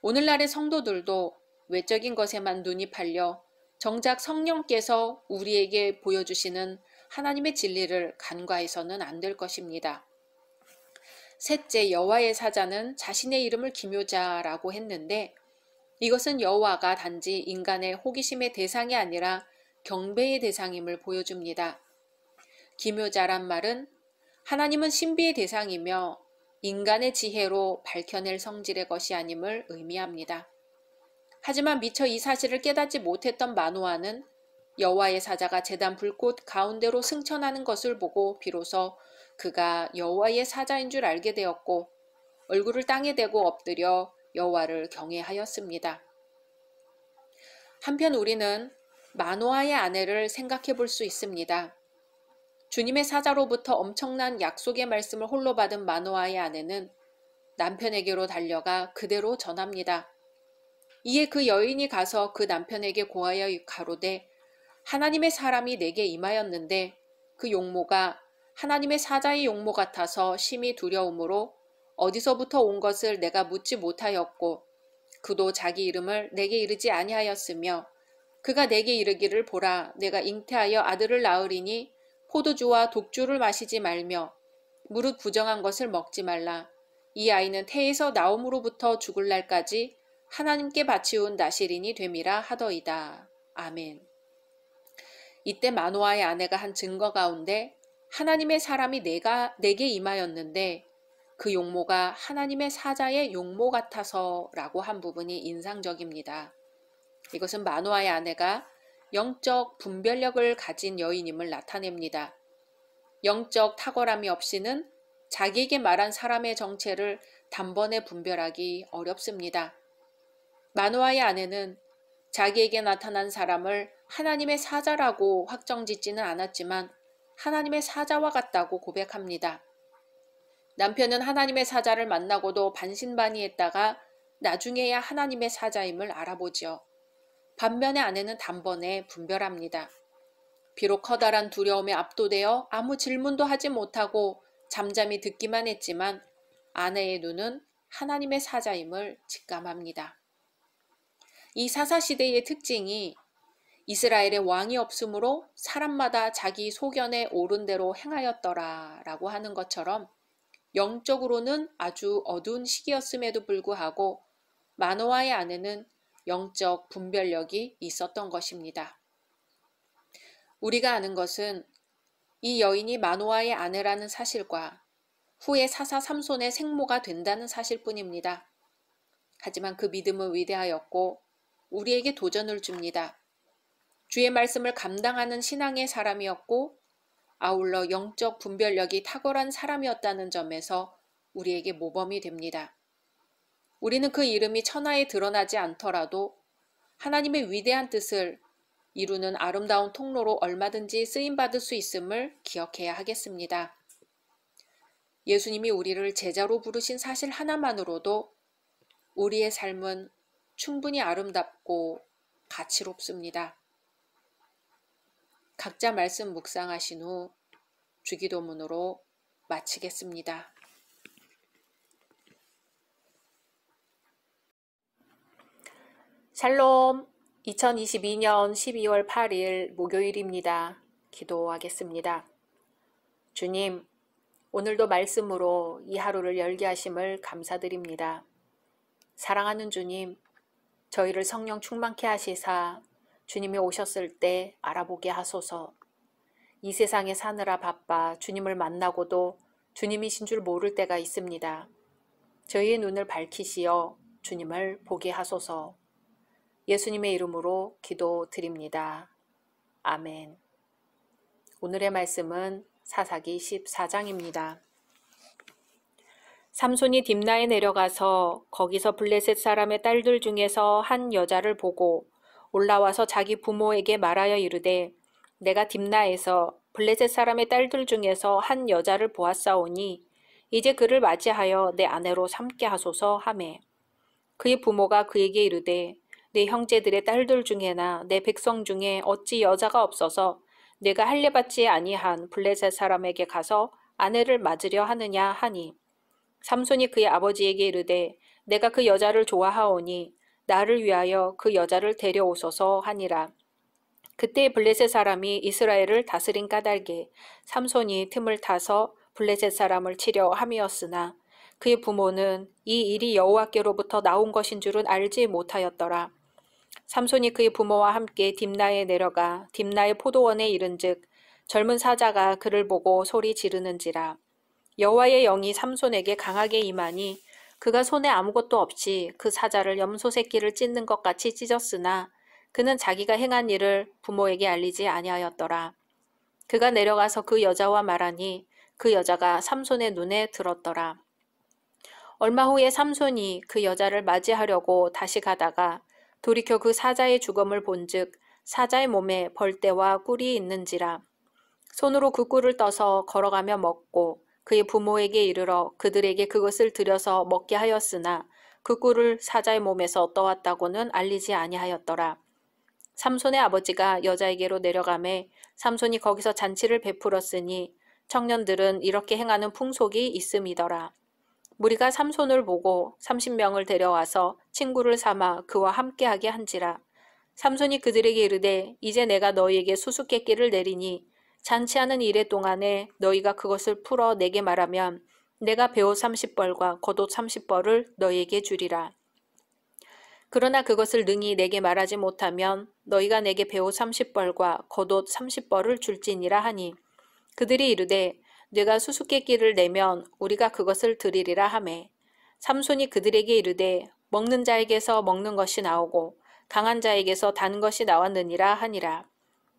오늘날의 성도들도 외적인 것에만 눈이 팔려 정작 성령께서 우리에게 보여주시는 하나님의 진리를 간과해서는 안 될 것입니다. 셋째, 여호와의 사자는 자신의 이름을 기묘자라고 했는데 이것은 여호와가 단지 인간의 호기심의 대상이 아니라 경배의 대상임을 보여줍니다. 기묘자란 말은 하나님은 신비의 대상이며 인간의 지혜로 밝혀낼 성질의 것이 아님을 의미합니다. 하지만 미처 이 사실을 깨닫지 못했던 마노아는 여호와의 사자가 제단 불꽃 가운데로 승천하는 것을 보고 비로소 그가 여호와의 사자인 줄 알게 되었고 얼굴을 땅에 대고 엎드려 여호와를 경외하였습니다. 한편 우리는 마노아의 아내를 생각해 볼 수 있습니다. 주님의 사자로부터 엄청난 약속의 말씀을 홀로 받은 마노아의 아내는 남편에게로 달려가 그대로 전합니다. 이에 그 여인이 가서 그 남편에게 고하여 가로되 하나님의 사람이 내게 임하였는데 그 용모가 하나님의 사자의 용모 같아서 심히 두려움으로 어디서부터 온 것을 내가 묻지 못하였고 그도 자기 이름을 내게 이르지 아니하였으며 그가 내게 이르기를 보라 내가 잉태하여 아들을 낳으리니 포도주와 독주를 마시지 말며 무릇 부정한 것을 먹지 말라. 이 아이는 태에서 나옴으로부터 죽을 날까지 하나님께 바치운 나실인이 됨이라 하더이다. 아멘. 이때 마노아의 아내가 한 증거 가운데 하나님의 사람이 내게 임하였는데 그 용모가 하나님의 사자의 용모 같아서 라고 한 부분이 인상적입니다. 이것은 마노아의 아내가 영적 분별력을 가진 여인임을 나타냅니다. 영적 탁월함이 없이는 자기에게 말한 사람의 정체를 단번에 분별하기 어렵습니다. 마노아의 아내는 자기에게 나타난 사람을 하나님의 사자라고 확정짓지는 않았지만 하나님의 사자와 같다고 고백합니다. 남편은 하나님의 사자를 만나고도 반신반의했다가 나중에야 하나님의 사자임을 알아보지요. 반면에 아내는 단번에 분별합니다. 비록 커다란 두려움에 압도되어 아무 질문도 하지 못하고 잠잠히 듣기만 했지만 아내의 눈은 하나님의 사자임을 직감합니다. 이 사사시대의 특징이 이스라엘의 왕이 없으므로 사람마다 자기 소견에 옳은 대로 행하였더라 라고 하는 것처럼 영적으로는 아주 어두운 시기였음에도 불구하고 마노아의 아내는 영적 분별력이 있었던 것입니다. 우리가 아는 것은 이 여인이 마노아의 아내라는 사실과 후에 사사 삼손의 생모가 된다는 사실뿐입니다. 하지만 그 믿음은 위대하였고 우리에게 도전을 줍니다. 주의 말씀을 감당하는 신앙의 사람이었고 아울러 영적 분별력이 탁월한 사람이었다는 점에서 우리에게 모범이 됩니다. 우리는 그 이름이 천하에 드러나지 않더라도 하나님의 위대한 뜻을 이루는 아름다운 통로로 얼마든지 쓰임받을 수 있음을 기억해야 하겠습니다. 예수님이 우리를 제자로 부르신 사실 하나만으로도 우리의 삶은 충분히 아름답고 가치롭습니다. 각자 말씀 묵상하신 후 주기도문으로 마치겠습니다. 샬롬, 2022년 12월 8일 목요일입니다. 기도하겠습니다. 주님, 오늘도 말씀으로 이 하루를 열게 하심을 감사드립니다. 사랑하는 주님, 저희를 성령 충만케 하시사 주님이 오셨을 때 알아보게 하소서. 이 세상에 사느라 바빠 주님을 만나고도 주님이신 줄 모를 때가 있습니다. 저희의 눈을 밝히시어 주님을 보게 하소서. 예수님의 이름으로 기도드립니다. 아멘. 오늘의 말씀은 사사기 14장입니다. 삼손이 딥나에 내려가서 거기서 블레셋 사람의 딸들 중에서 한 여자를 보고 올라와서 자기 부모에게 말하여 이르되 내가 딥나에서 블레셋 사람의 딸들 중에서 한 여자를 보았사오니 이제 그를 맞이하여 내 아내로 삼게 하소서 하매 그의 부모가 그에게 이르되 내 형제들의 딸들 중에나 내 백성 중에 어찌 여자가 없어서 내가 할례받지 아니한 블레셋 사람에게 가서 아내를 맞으려 하느냐 하니 삼손이 그의 아버지에게 이르되 내가 그 여자를 좋아하오니 나를 위하여 그 여자를 데려오소서 하니라. 그때 블레셋 사람이 이스라엘을 다스린 까닭에 삼손이 틈을 타서 블레셋 사람을 치려 함이었으나 그의 부모는 이 일이 여호와께로부터 나온 것인 줄은 알지 못하였더라. 삼손이 그의 부모와 함께 딥나에 내려가 딥나의 포도원에 이른즉 젊은 사자가 그를 보고 소리 지르는지라. 여호와의 영이 삼손에게 강하게 임하니 그가 손에 아무것도 없이 그 사자를 염소 새끼를 찢는 것 같이 찢었으나 그는 자기가 행한 일을 부모에게 알리지 아니하였더라. 그가 내려가서 그 여자와 말하니 그 여자가 삼손의 눈에 들었더라. 얼마 후에 삼손이 그 여자를 맞이하려고 다시 가다가 돌이켜 그 사자의 죽음을 본즉 사자의 몸에 벌떼와 꿀이 있는지라. 손으로 그 꿀을 떠서 걸어가며 먹고 그의 부모에게 이르러 그들에게 그것을 들여서 먹게 하였으나 그 꿀을 사자의 몸에서 떠왔다고는 알리지 아니하였더라. 삼손의 아버지가 여자에게로 내려가매 삼손이 거기서 잔치를 베풀었으니 청년들은 이렇게 행하는 풍속이 있음이더라. 무리가 삼손을 보고 30명을 데려와서 친구를 삼아 그와 함께하게 한지라. 삼손이 그들에게 이르되 이제 내가 너희에게 수수께끼를 내리니 잔치하는 이래 동안에 너희가 그것을 풀어 내게 말하면 내가 베옷 30벌과 겉옷 30벌을 너희에게 주리라. 그러나 그것을 능히 내게 말하지 못하면 너희가 내게 베옷 30벌과 겉옷 30벌을 줄지니라 하니 그들이 이르되 네가 수수께끼를 내면 우리가 그것을 드리리라 하매 삼손이 그들에게 이르되 먹는 자에게서 먹는 것이 나오고 강한 자에게서 단 것이 나왔느니라 하니라.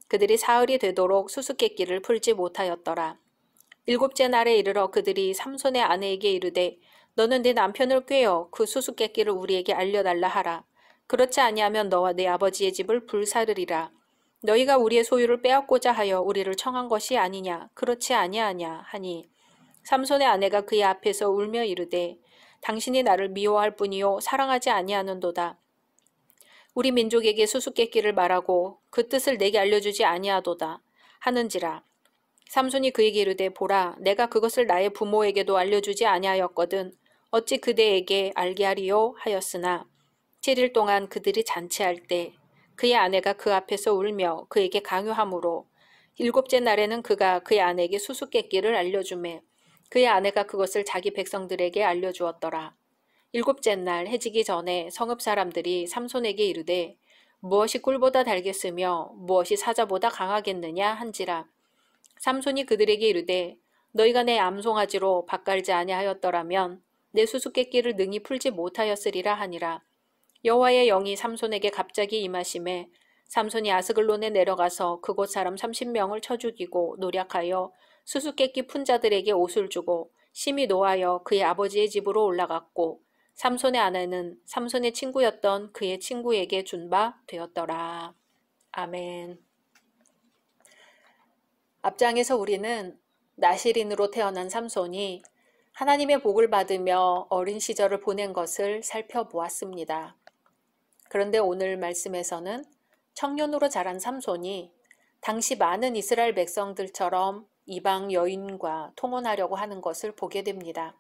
그들이 사흘이 되도록 수수께끼를 풀지 못하였더라. 일곱째 날에 이르러 그들이 삼손의 아내에게 이르되 너는 네 남편을 꾀어 그 수수께끼를 우리에게 알려달라 하라. 그렇지 아니하면 너와 네 아버지의 집을 불사르리라. 너희가 우리의 소유를 빼앗고자 하여 우리를 청한 것이 아니냐. 그렇지 아니하냐 하니 삼손의 아내가 그의 앞에서 울며 이르되 당신이 나를 미워할 뿐이요 사랑하지 아니하는도다. 우리 민족에게 수수께끼를 말하고 그 뜻을 내게 알려주지 아니하도다 하는지라. 삼손이 그에게 이르되 보라 내가 그것을 나의 부모에게도 알려주지 아니하였거든 어찌 그대에게 알게 하리요 하였으나 7일 동안 그들이 잔치할 때 그의 아내가 그 앞에서 울며 그에게 강요하므로 일곱째 날에는 그가 그의 아내에게 수수께끼를 알려주매 그의 아내가 그것을 자기 백성들에게 알려주었더라. 일곱째 날 해지기 전에 성읍 사람들이 삼손에게 이르되 무엇이 꿀보다 달겠으며 무엇이 사자보다 강하겠느냐 한지라. 삼손이 그들에게 이르되 너희가 내 암송아지로 밭갈지 아니하였더라면 내 수수께끼를 능히 풀지 못하였으리라 하니라. 여호와의 영이 삼손에게 갑자기 임하심에 삼손이 아스글론에 내려가서 그곳 사람 30명을 쳐 죽이고 노략하여 수수께끼 푼 자들에게 옷을 주고 심히 노하여 그의 아버지의 집으로 올라갔고 삼손의 아내는 삼손의 친구였던 그의 친구에게 준 바 되었더라. 아멘. 앞장에서 우리는 나실인으로 태어난 삼손이 하나님의 복을 받으며 어린 시절을 보낸 것을 살펴보았습니다. 그런데 오늘 말씀에서는 청년으로 자란 삼손이 당시 많은 이스라엘 백성들처럼 이방 여인과 통혼하려고 하는 것을 보게 됩니다.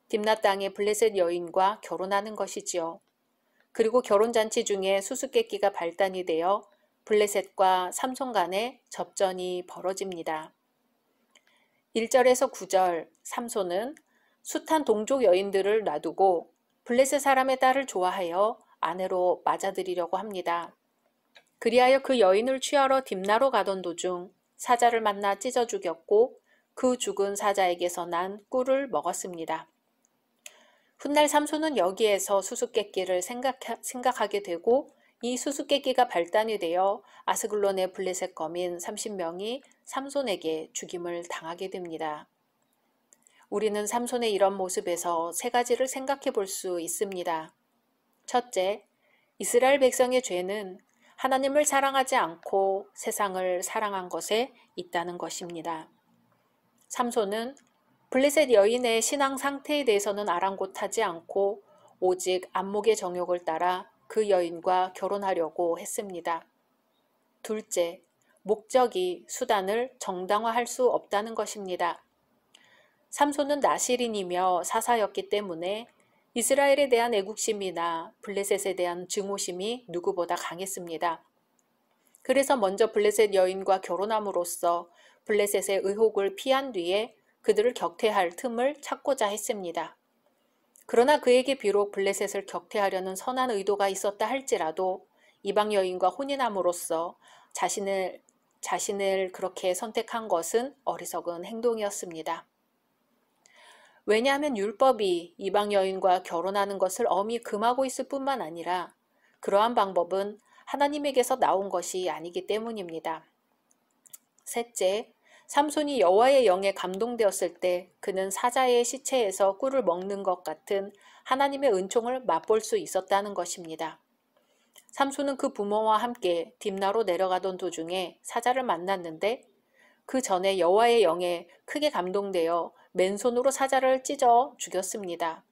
딥낫 땅의 블레셋 여인과 결혼하는 것이지요. 그리고 결혼잔치 중에 수수께끼가 발단이 되어 블레셋과 삼손 간의 접전이 벌어집니다. 1절에서 9절 삼손은 숱한 동족 여인들을 놔두고 블레셋 사람의 딸을 좋아하여 아내로 맞아들이려고 합니다. 그리하여 그 여인을 취하러 딥나로 가던 도중 사자를 만나 찢어 죽였고 그 죽은 사자에게서 난 꿀을 먹었습니다. 훗날 삼손은 여기에서 수수께끼를 생각하게 되고 이 수수께끼가 발단이 되어 아스글론의 블레셋 거민 30명이 삼손에게 죽임을 당하게 됩니다. 우리는 삼손의 이런 모습에서 세 가지를 생각해 볼 수 있습니다. 첫째, 이스라엘 백성의 죄는 하나님을 사랑하지 않고 세상을 사랑한 것에 있다는 것입니다. 삼손은 블레셋 여인의 신앙 상태에 대해서는 아랑곳하지 않고 오직 안목의 정욕을 따라 그 여인과 결혼하려고 했습니다. 둘째, 목적이 수단을 정당화할 수 없다는 것입니다. 삼손은 나실인이며 사사였기 때문에 이스라엘에 대한 애국심이나 블레셋에 대한 증오심이 누구보다 강했습니다. 그래서 먼저 블레셋 여인과 결혼함으로써 블레셋의 의혹을 피한 뒤에 그들을 격퇴할 틈을 찾고자 했습니다. 그러나 그에게 비록 블레셋을 격퇴하려는 선한 의도가 있었다 할지라도 이방 여인과 혼인함으로써 자신을 그렇게 선택한 것은 어리석은 행동이었습니다. 왜냐하면 율법이 이방 여인과 결혼하는 것을 엄히 금하고 있을 뿐만 아니라 그러한 방법은 하나님에게서 나온 것이 아니기 때문입니다. 셋째, 삼손이 여호와의 영에 감동되었을 때 그는 사자의 시체에서 꿀을 먹는 것 같은 하나님의 은총을 맛볼 수 있었다는 것입니다. 삼손은 그 부모와 함께 딥나로 내려가던 도중에 사자를 만났는데 그 전에 여호와의 영에 크게 감동되어 맨손으로 사자를 찢어 죽였습니다.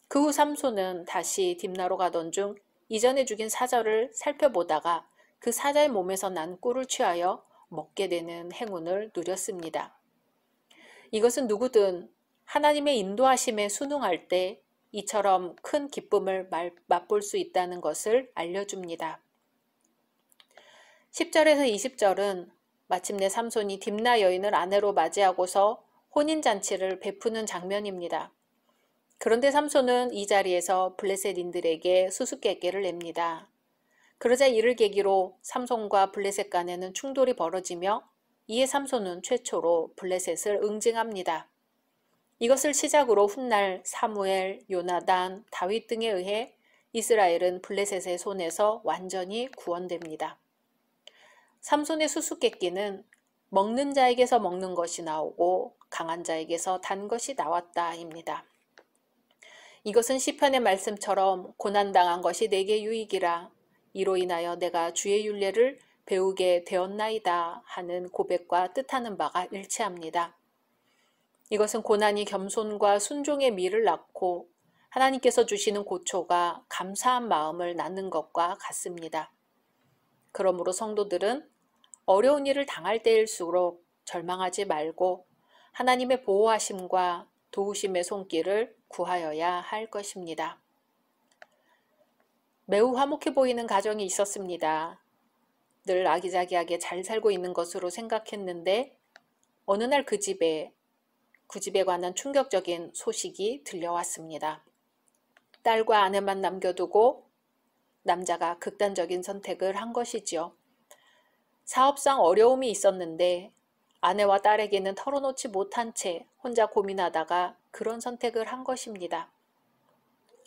그 후 삼손은 다시 딥나로 가던 중 이전에 죽인 사자를 살펴보다가 그 사자의 몸에서 난 꿀을 취하여 먹게 되는 행운을 누렸습니다. 이것은 누구든 하나님의 인도하심에 순응할 때 이처럼 큰 기쁨을 맛볼 수 있다는 것을 알려줍니다. 10절에서 20절은 마침내 삼손이 딥나 여인을 아내로 맞이하고서 혼인잔치를 베푸는 장면입니다. 그런데 삼손은 이 자리에서 블레셋인들에게 수수께끼를 냅니다. 그러자 이를 계기로 삼손과 블레셋 간에는 충돌이 벌어지며 이에 삼손은 최초로 블레셋을 응징합니다. 이것을 시작으로 훗날 사무엘, 요나단, 다윗 등에 의해 이스라엘은 블레셋의 손에서 완전히 구원됩니다. 삼손의 수수께끼는 먹는 자에게서 먹는 것이 나오고 강한 자에게서 단 것이 나왔다입니다. 이것은 시편의 말씀처럼 고난당한 것이 내게 유익이라 이로 인하여 내가 주의 율례를 배우게 되었나이다 하는 고백과 뜻하는 바가 일치합니다. 이것은 고난이 겸손과 순종의 미를 낳고 하나님께서 주시는 고초가 감사한 마음을 낳는 것과 같습니다. 그러므로 성도들은 어려운 일을 당할 때일수록 절망하지 말고 하나님의 보호하심과 도우심의 손길을 구하여야 할 것입니다. 매우 화목해 보이는 가정이 있었습니다. 늘 아기자기하게 잘 살고 있는 것으로 생각했는데 어느 날 그 집에 관한 충격적인 소식이 들려왔습니다. 딸과 아내만 남겨두고 남자가 극단적인 선택을 한 것이지요. 사업상 어려움이 있었는데 아내와 딸에게는 털어놓지 못한 채 혼자 고민하다가 그런 선택을 한 것입니다.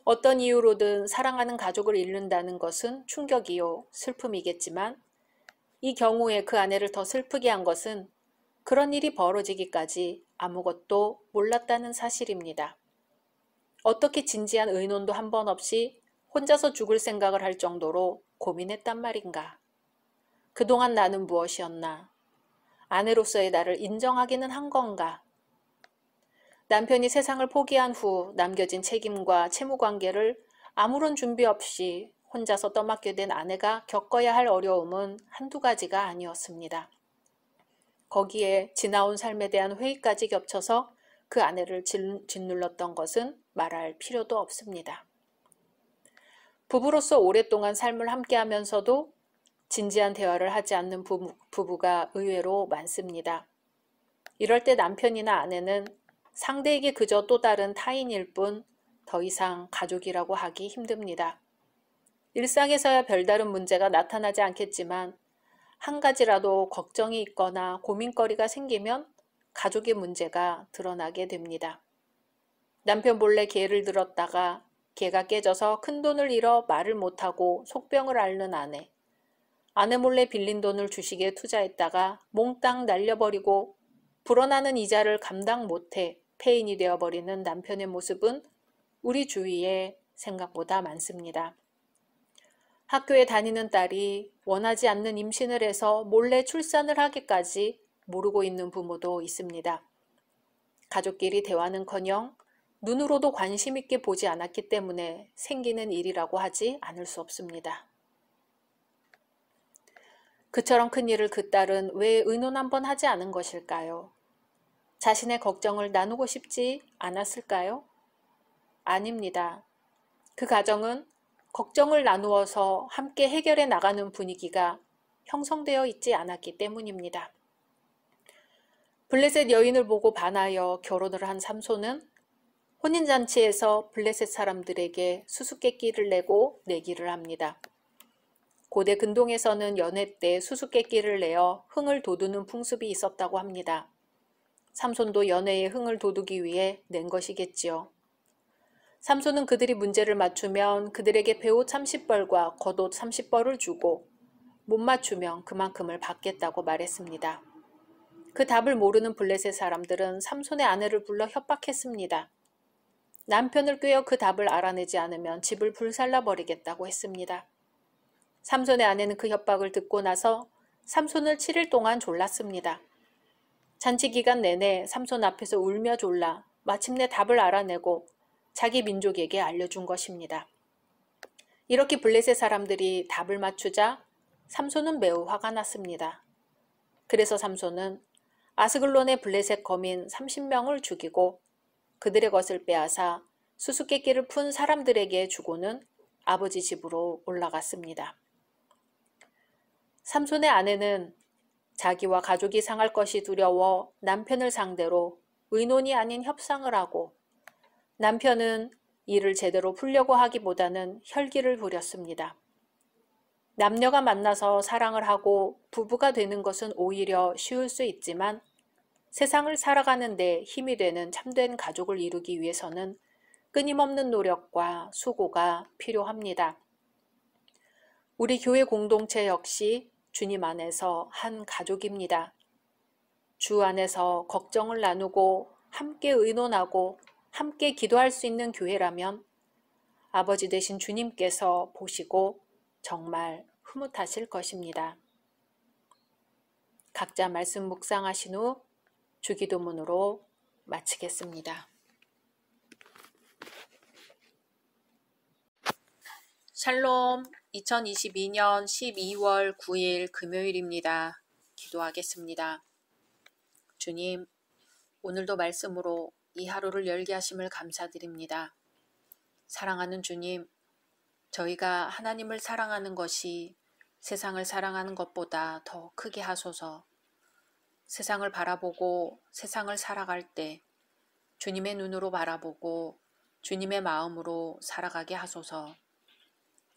어떤 이유로든 사랑하는 가족을 잃는다는 것은 충격이요, 슬픔이겠지만 이 경우에 그 아내를 더 슬프게 한 것은 그런 일이 벌어지기까지 아무것도 몰랐다는 사실입니다. 어떻게 진지한 의논도 한 번 없이 혼자서 죽을 생각을 할 정도로 고민했단 말인가? 그동안 나는 무엇이었나? 아내로서의 나를 인정하기는 한 건가? 남편이 세상을 포기한 후 남겨진 책임과 채무관계를 아무런 준비 없이 혼자서 떠맡게 된 아내가 겪어야 할 어려움은 한두 가지가 아니었습니다. 거기에 지나온 삶에 대한 회의까지 겹쳐서 그 아내를 짓눌렀던 것은 말할 필요도 없습니다. 부부로서 오랫동안 삶을 함께하면서도 진지한 대화를 하지 않는 부부가 의외로 많습니다. 이럴 때 남편이나 아내는 상대에게 그저 또 다른 타인일 뿐 더 이상 가족이라고 하기 힘듭니다. 일상에서야 별다른 문제가 나타나지 않겠지만 한 가지라도 걱정이 있거나 고민거리가 생기면 가족의 문제가 드러나게 됩니다. 남편 몰래 개를 들었다가 개가 깨져서 큰돈을 잃어 말을 못하고 속병을 앓는 아내, 아내 몰래 빌린 돈을 주식에 투자했다가 몽땅 날려버리고 불어나는 이자를 감당 못해 폐인이 되어버리는 남편의 모습은 우리 주위에 생각보다 많습니다. 학교에 다니는 딸이 원하지 않는 임신을 해서 몰래 출산을 하기까지 모르고 있는 부모도 있습니다. 가족끼리 대화는커녕 눈으로도 관심 있게 보지 않았기 때문에 생기는 일이라고 하지 않을 수 없습니다. 그처럼 큰 일을 그 딸은 왜 의논 한번 하지 않은 것일까요? 자신의 걱정을 나누고 싶지 않았을까요? 아닙니다. 그 가정은 걱정을 나누어서 함께 해결해 나가는 분위기가 형성되어 있지 않았기 때문입니다. 블레셋 여인을 보고 반하여 결혼을 한 삼손은 혼인잔치에서 블레셋 사람들에게 수수께끼를 내고 내기를 합니다. 고대 근동에서는 연회 때 수수께끼를 내어 흥을 돋우는 풍습이 있었다고 합니다. 삼손도 연애의 흥을 돋우기 위해 낸 것이겠지요. 삼손은 그들이 문제를 맞추면 그들에게 배옷 30벌과 겉옷 30벌을 주고 못 맞추면 그만큼을 받겠다고 말했습니다. 그 답을 모르는 블레셋 사람들은 삼손의 아내를 불러 협박했습니다. 남편을 꾀어 그 답을 알아내지 않으면 집을 불살라 버리겠다고 했습니다. 삼손의 아내는 그 협박을 듣고 나서 삼손을 7일 동안 졸랐습니다. 잔치 기간 내내 삼손 앞에서 울며 졸라 마침내 답을 알아내고 자기 민족에게 알려준 것입니다. 이렇게 블레셋 사람들이 답을 맞추자 삼손은 매우 화가 났습니다. 그래서 삼손은 아스글론의 블레셋 거민 30명을 죽이고 그들의 것을 빼앗아 수수께끼를 푼 사람들에게 주고는 아버지 집으로 올라갔습니다. 삼손의 아내는 자기와 가족이 상할 것이 두려워 남편을 상대로 의논이 아닌 협상을 하고 남편은 일을 제대로 풀려고 하기보다는 혈기를 부렸습니다. 남녀가 만나서 사랑을 하고 부부가 되는 것은 오히려 쉬울 수 있지만 세상을 살아가는 데 힘이 되는 참된 가족을 이루기 위해서는 끊임없는 노력과 수고가 필요합니다. 우리 교회 공동체 역시 주님 안에서 한 가족입니다. 주 안에서 걱정을 나누고 함께 의논하고 함께 기도할 수 있는 교회라면 아버지 되신 주님께서 보시고 정말 흐뭇하실 것입니다. 각자 말씀 묵상하신 후 주기도문으로 마치겠습니다. 샬롬, 2022년 12월 9일 금요일입니다. 기도하겠습니다. 주님, 오늘도 말씀으로 이 하루를 열게 하심을 감사드립니다. 사랑하는 주님, 저희가 하나님을 사랑하는 것이 세상을 사랑하는 것보다 더 크게 하소서. 세상을 바라보고 세상을 살아갈 때 주님의 눈으로 바라보고 주님의 마음으로 살아가게 하소서.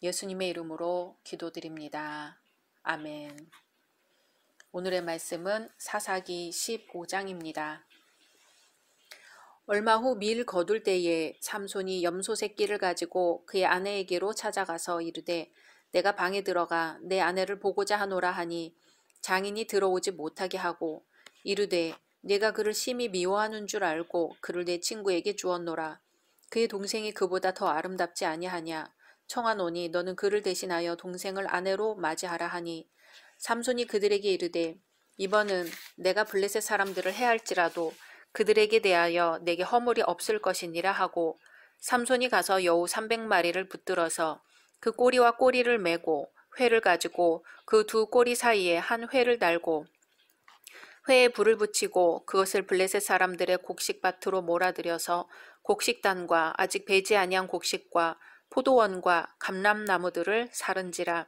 예수님의 이름으로 기도드립니다. 아멘. 오늘의 말씀은 사사기 15장입니다. 얼마 후 밀 거둘 때에 삼손이 염소 새끼를 가지고 그의 아내에게로 찾아가서 이르되 내가 방에 들어가 내 아내를 보고자 하노라 하니 장인이 들어오지 못하게 하고 이르되 내가 그를 심히 미워하는 줄 알고 그를 내 친구에게 주었노라. 그의 동생이 그보다 더 아름답지 아니하냐. 청하노니 너는 그를 대신하여 동생을 아내로 맞이하라 하니 삼손이 그들에게 이르되 이번은 내가 블레셋 사람들을 해할지라도 그들에게 대하여 내게 허물이 없을 것이니라 하고 삼손이 가서 여우 300마리를 붙들어서 그 꼬리와 꼬리를 메고 회를 가지고 그 두 꼬리 사이에 한 회를 달고 회에 불을 붙이고 그것을 블레셋 사람들의 곡식밭으로 몰아들여서 곡식단과 아직 배지 아니한 곡식과 포도원과 감람나무들을 사른지라.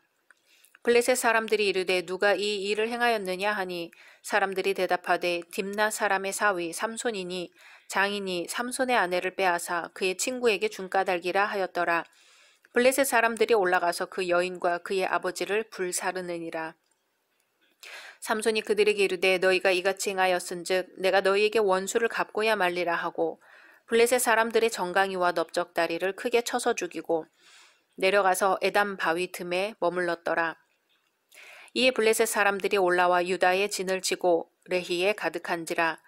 블레셋 사람들이 이르되 누가 이 일을 행하였느냐 하니 사람들이 대답하되 딥나 사람의 사위 삼손이니 장인이 삼손의 아내를 빼앗아 그의 친구에게 준 까닭이라 하였더라. 블레셋 사람들이 올라가서 그 여인과 그의 아버지를 불사르느니라. 삼손이 그들에게 이르되 너희가 이같이 행하였은즉 내가 너희에게 원수를 갚고야 말리라 하고 블레셋 사람들의 정강이와 넓적다리를 크게 쳐서 죽이고 내려가서 에담 바위 틈에 머물렀더라. 이에 블레셋 사람들이 올라와 유다의 진을 치고 레히에 가득한지라.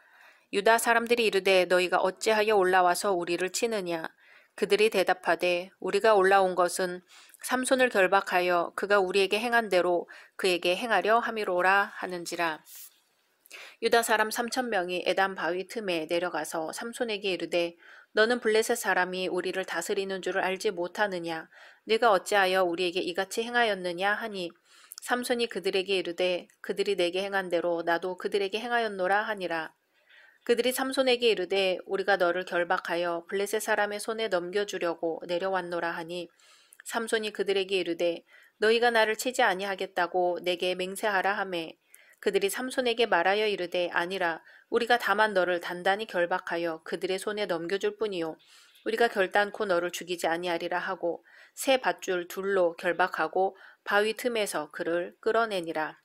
유다 사람들이 이르되 너희가 어찌하여 올라와서 우리를 치느냐. 그들이 대답하되 우리가 올라온 것은 삼손을 결박하여 그가 우리에게 행한 대로 그에게 행하려 함이로라 하는지라. 유다 사람 3,000명이 에담 바위 틈에 내려가서 삼손에게 이르되 너는 블레셋 사람이 우리를 다스리는 줄을 알지 못하느냐. 네가 어찌하여 우리에게 이같이 행하였느냐 하니 삼손이 그들에게 이르되 그들이 내게 행한 대로 나도 그들에게 행하였노라 하니라. 그들이 삼손에게 이르되 우리가 너를 결박하여 블레셋 사람의 손에 넘겨주려고 내려왔노라 하니 삼손이 그들에게 이르되 너희가 나를 치지 아니하겠다고 내게 맹세하라 하매 그들이 삼손에게 말하여 이르되 아니라 우리가 다만 너를 단단히 결박하여 그들의 손에 넘겨줄 뿐이요 우리가 결단코 너를 죽이지 아니하리라 하고 새 밧줄 둘로 결박하고 바위 틈에서 그를 끌어내니라.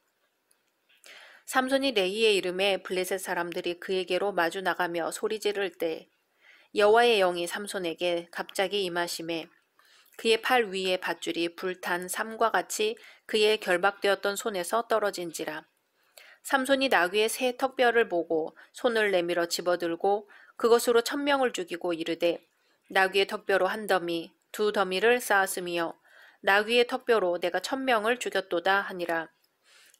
삼손이 레이의 이름에 블레셋 사람들이 그에게로 마주 나가며 소리 지를 때 여호와의 영이 삼손에게 갑자기 임하심에 그의 팔 위에 밧줄이 불탄 삼과 같이 그의 결박되었던 손에서 떨어진지라. 삼손이 나귀의 새 턱뼈를 보고 손을 내밀어 집어들고 그것으로 1000명을 죽이고 이르되 나귀의 턱뼈로 한 더미, 두 더미를 쌓았으며 나귀의 턱뼈로 내가 1000명을 죽였도다 하니라.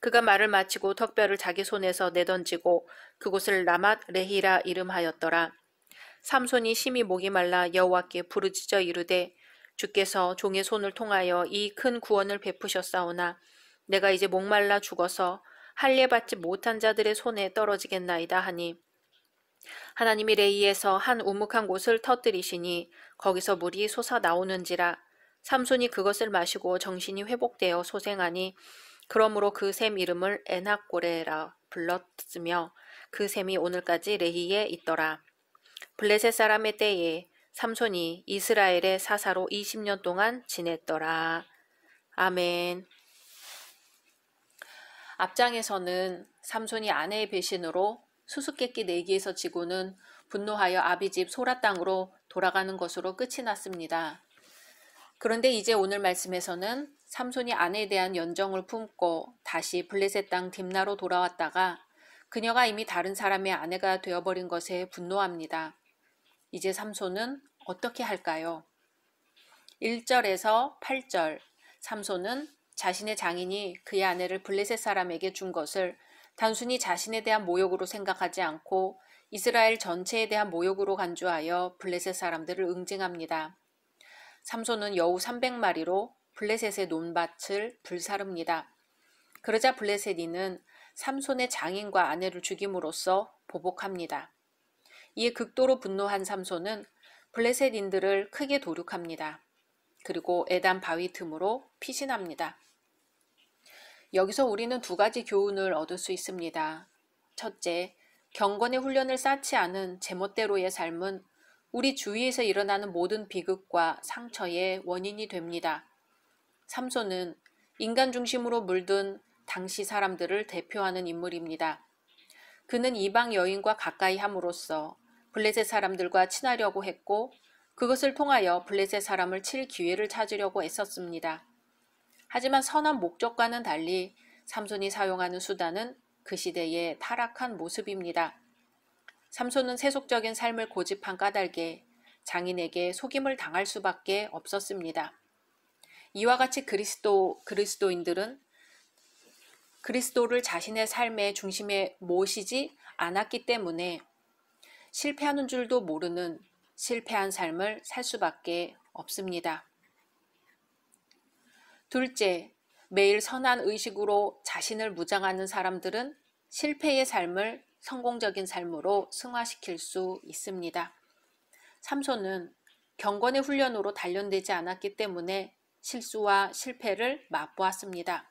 그가 말을 마치고 턱뼈를 자기 손에서 내던지고 그곳을 라맛 레히라 이름하였더라. 삼손이 심히 목이 말라 여호와께 부르짖어 이르되 주께서 종의 손을 통하여 이 큰 구원을 베푸셨사오나 내가 이제 목말라 죽어서 할례 받지 못한 자들의 손에 떨어지겠나이다 하니 하나님이 레이에서 한 우묵한 곳을 터뜨리시니 거기서 물이 솟아 나오는지라. 삼손이 그것을 마시고 정신이 회복되어 소생하니 그러므로 그 샘 이름을 에낙고레라 불렀으며 그 샘이 오늘까지 레히에 있더라. 블레셋 사람의 때에 삼손이 이스라엘의 사사로 20년 동안 지냈더라. 아멘. 앞장에서는 삼손이 아내의 배신으로 수수께끼 내기에서 지고는 분노하여 아비집 소라 땅으로 돌아가는 것으로 끝이 났습니다. 그런데 이제 오늘 말씀에서는 삼손이 아내에 대한 연정을 품고 다시 블레셋 땅 딥나로 돌아왔다가 그녀가 이미 다른 사람의 아내가 되어버린 것에 분노합니다. 이제 삼손은 어떻게 할까요? 1절에서 8절 삼손은 자신의 장인이 그의 아내를 블레셋 사람에게 준 것을 단순히 자신에 대한 모욕으로 생각하지 않고 이스라엘 전체에 대한 모욕으로 간주하여 블레셋 사람들을 응징합니다. 삼손은 여우 300마리로 블레셋의 논밭을 불사릅니다. 그러자 블레셋인은 삼손의 장인과 아내를 죽임으로써 보복합니다. 이에 극도로 분노한 삼손은 블레셋인들을 크게 도륙합니다. 그리고 에단 바위 틈으로 피신합니다. 여기서 우리는 두 가지 교훈을 얻을 수 있습니다. 첫째, 경건의 훈련을 쌓지 않은 제멋대로의 삶은 우리 주위에서 일어나는 모든 비극과 상처의 원인이 됩니다. 삼손은 인간 중심으로 물든 당시 사람들을 대표하는 인물입니다. 그는 이방 여인과 가까이 함으로써 블레셋 사람들과 친하려고 했고 그것을 통하여 블레셋 사람을 칠 기회를 찾으려고 애썼습니다. 하지만 선한 목적과는 달리 삼손이 사용하는 수단은 그 시대의 타락한 모습입니다. 삼손은 세속적인 삶을 고집한 까닭에 장인에게 속임을 당할 수밖에 없었습니다. 이와 같이 그리스도인들은 그리스도를 자신의 삶의 중심에 모시지 않았기 때문에 실패하는 줄도 모르는 실패한 삶을 살 수밖에 없습니다. 둘째, 매일 선한 의식으로 자신을 무장하는 사람들은 실패의 삶을 성공적인 삶으로 승화시킬 수 있습니다. 삼손은 경건의 훈련으로 단련되지 않았기 때문에 실수와 실패를 맛보았습니다.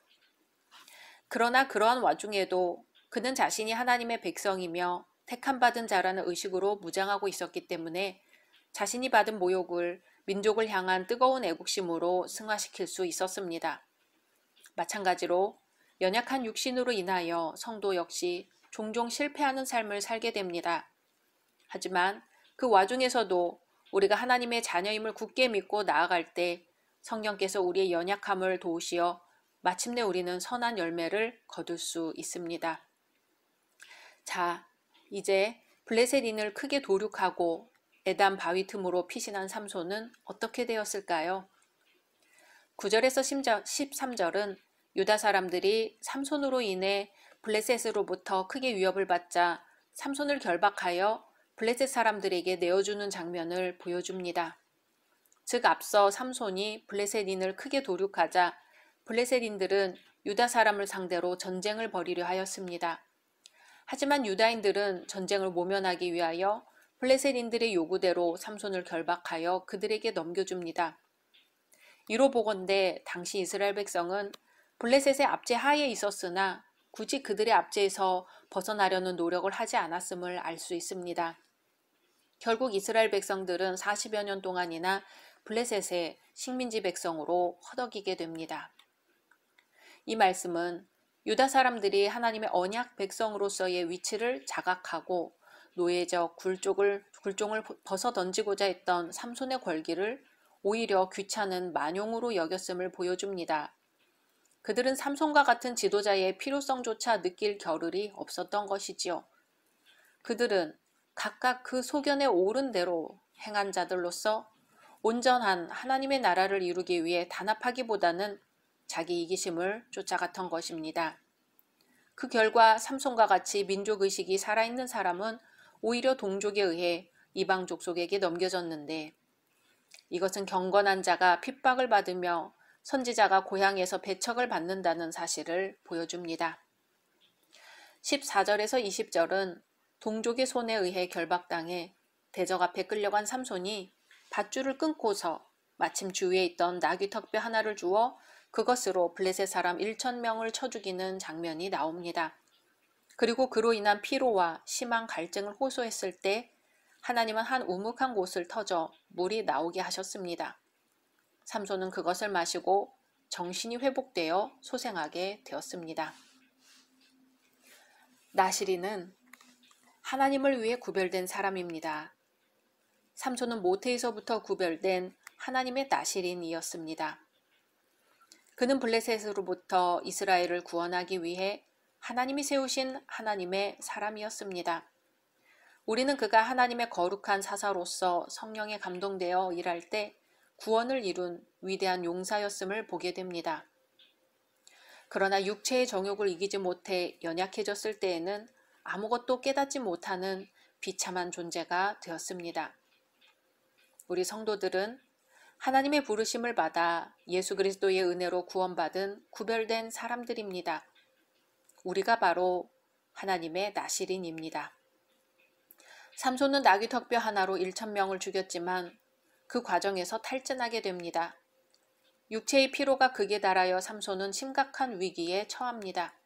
그러나 그러한 와중에도 그는 자신이 하나님의 백성이며 택함받은 자라는 의식으로 무장하고 있었기 때문에 자신이 받은 모욕을 민족을 향한 뜨거운 애국심으로 승화시킬 수 있었습니다. 마찬가지로 연약한 육신으로 인하여 성도 역시 종종 실패하는 삶을 살게 됩니다. 하지만 그 와중에서도 우리가 하나님의 자녀임을 굳게 믿고 나아갈 때 성령께서 우리의 연약함을 도우시어 마침내 우리는 선한 열매를 거둘 수 있습니다. 자, 이제 블레셋인을 크게 도륙하고 에단 바위 틈으로 피신한 삼손은 어떻게 되었을까요? 9절에서 13절은 유다 사람들이 삼손으로 인해 블레셋으로부터 크게 위협을 받자 삼손을 결박하여 블레셋 사람들에게 내어주는 장면을 보여줍니다. 즉 앞서 삼손이 블레셋인을 크게 도륙하자 블레셋인들은 유다 사람을 상대로 전쟁을 벌이려 하였습니다. 하지만 유다인들은 전쟁을 모면하기 위하여 블레셋인들의 요구대로 삼손을 결박하여 그들에게 넘겨줍니다. 이로 보건대 당시 이스라엘 백성은 블레셋의 압제 하에 있었으나 굳이 그들의 압제에서 벗어나려는 노력을 하지 않았음을 알 수 있습니다. 결국 이스라엘 백성들은 40여 년 동안이나 블레셋의 식민지 백성으로 허덕이게 됩니다. 이 말씀은 유다 사람들이 하나님의 언약 백성으로서의 위치를 자각하고 노예적 굴종을 벗어 던지고자 했던 삼손의 걸기를 오히려 귀찮은 만용으로 여겼음을 보여줍니다. 그들은 삼손과 같은 지도자의 필요성조차 느낄 겨를이 없었던 것이지요. 그들은 각각 그 소견에 오른 대로 행한 자들로서 온전한 하나님의 나라를 이루기 위해 단합하기보다는 자기 이기심을 쫓아갔던 것입니다. 그 결과 삼손과 같이 민족의식이 살아있는 사람은 오히려 동족에 의해 이방 족속에게 넘겨졌는데, 이것은 경건한 자가 핍박을 받으며 선지자가 고향에서 배척을 받는다는 사실을 보여줍니다. 14절에서 20절은 동족의 손에 의해 결박당해 대적 앞에 끌려간 삼손이 밧줄을 끊고서 마침 주위에 있던 나귀 턱뼈 하나를 주어 그것으로 블레셋 사람 1,000명을 쳐 죽이는 장면이 나옵니다. 그리고 그로 인한 피로와 심한 갈증을 호소했을 때 하나님은 한 우묵한 곳을 터져 물이 나오게 하셨습니다. 삼손은 그것을 마시고 정신이 회복되어 소생하게 되었습니다. 나시린은 하나님을 위해 구별된 사람입니다. 삼손은 모태에서부터 구별된 하나님의 나시린이었습니다. 그는 블레셋으로부터 이스라엘을 구원하기 위해 하나님이 세우신 하나님의 사람이었습니다. 우리는 그가 하나님의 거룩한 사사로서 성령에 감동되어 일할 때 구원을 이룬 위대한 용사였음을 보게 됩니다. 그러나 육체의 정욕을 이기지 못해 연약해졌을 때에는 아무것도 깨닫지 못하는 비참한 존재가 되었습니다. 우리 성도들은 하나님의 부르심을 받아 예수 그리스도의 은혜로 구원받은 구별된 사람들입니다. 우리가 바로 하나님의 나시린입니다. 삼손은 나귀 턱뼈 하나로 1,000명을 죽였지만 그 과정에서 탈진하게 됩니다. 육체의 피로가 극에 달하여 삼손은 심각한 위기에 처합니다.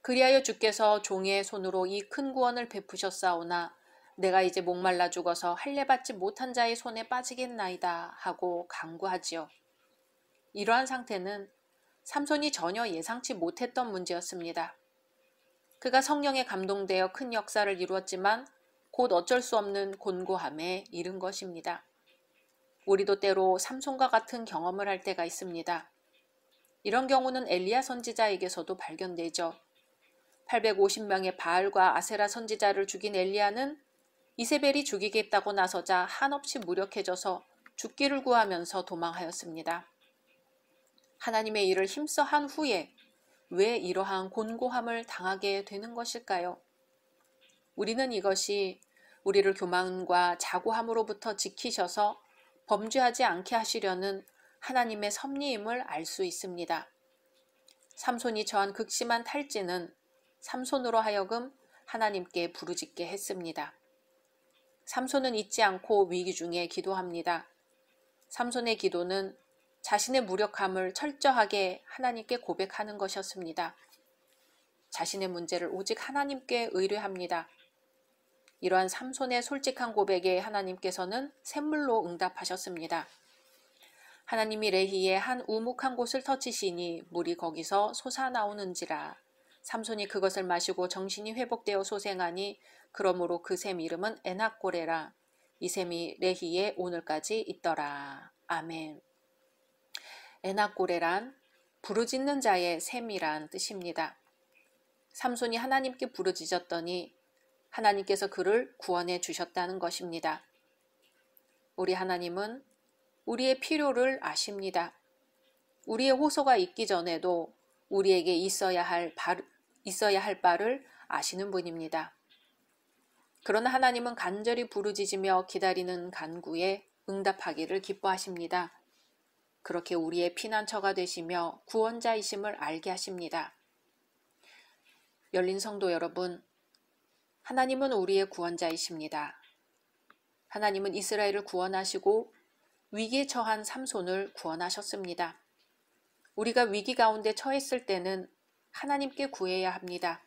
그리하여 주께서 종의 손으로 이 큰 구원을 베푸셨사오나 내가 이제 목말라 죽어서 할례받지 못한 자의 손에 빠지겠나이다 하고 간구하지요. 이러한 상태는 삼손이 전혀 예상치 못했던 문제였습니다. 그가 성령에 감동되어 큰 역사를 이루었지만 곧 어쩔 수 없는 곤고함에 이른 것입니다. 우리도 때로 삼손과 같은 경험을 할 때가 있습니다. 이런 경우는 엘리야 선지자에게서도 발견되죠. 850명의 바알과 아세라 선지자를 죽인 엘리야는 이세벨이 죽이겠다고 나서자 한없이 무력해져서 죽기를 구하면서 도망하였습니다. 하나님의 일을 힘써 한 후에 왜 이러한 곤고함을 당하게 되는 것일까요? 우리는 이것이 우리를 교만과 자고함으로부터 지키셔서 범죄하지 않게 하시려는 하나님의 섭리임을 알 수 있습니다. 삼손이 처한 극심한 탈진은 삼손으로 하여금 하나님께 부르짖게 했습니다. 삼손은 잊지 않고 위기 중에 기도합니다. 삼손의 기도는 자신의 무력함을 철저하게 하나님께 고백하는 것이었습니다. 자신의 문제를 오직 하나님께 의뢰합니다. 이러한 삼손의 솔직한 고백에 하나님께서는 샘물로 응답하셨습니다. 하나님이 레히의 한 우묵한 곳을 터치시니 물이 거기서 솟아나오는지라. 삼손이 그것을 마시고 정신이 회복되어 소생하니 그러므로 그 샘 이름은 에낙고레라. 이 샘이 레히에 오늘까지 있더라. 아멘. 에낙고레란 부르짖는 자의 샘이란 뜻입니다. 삼손이 하나님께 부르짖었더니 하나님께서 그를 구원해 주셨다는 것입니다. 우리 하나님은 우리의 필요를 아십니다. 우리의 호소가 있기 전에도 우리에게 있어야 할 바를 아시는 분입니다. 그러나 하나님은 간절히 부르짖으며 기다리는 간구에 응답하기를 기뻐하십니다. 그렇게 우리의 피난처가 되시며 구원자이심을 알게 하십니다. 열린 성도 여러분, 하나님은 우리의 구원자이십니다. 하나님은 이스라엘을 구원하시고 위기에 처한 삼손을 구원하셨습니다. 우리가 위기 가운데 처했을 때는 하나님께 구해야 합니다.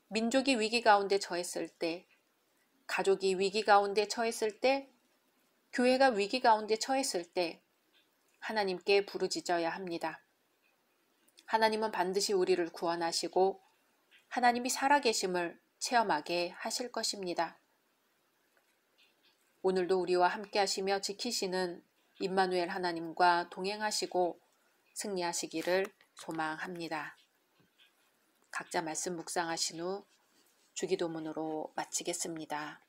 민족이 위기 가운데 처했을 때, 가족이 위기 가운데 처했을 때, 교회가 위기 가운데 처했을 때 하나님께 부르짖어야 합니다. 하나님은 반드시 우리를 구원하시고 하나님이 살아계심을 체험하게 하실 것입니다. 오늘도 우리와 함께 하시며 지키시는 임마누엘 하나님과 동행하시고 승리하시기를 소망합니다. 각자 말씀 묵상하신 후 주기도문으로 마치겠습니다.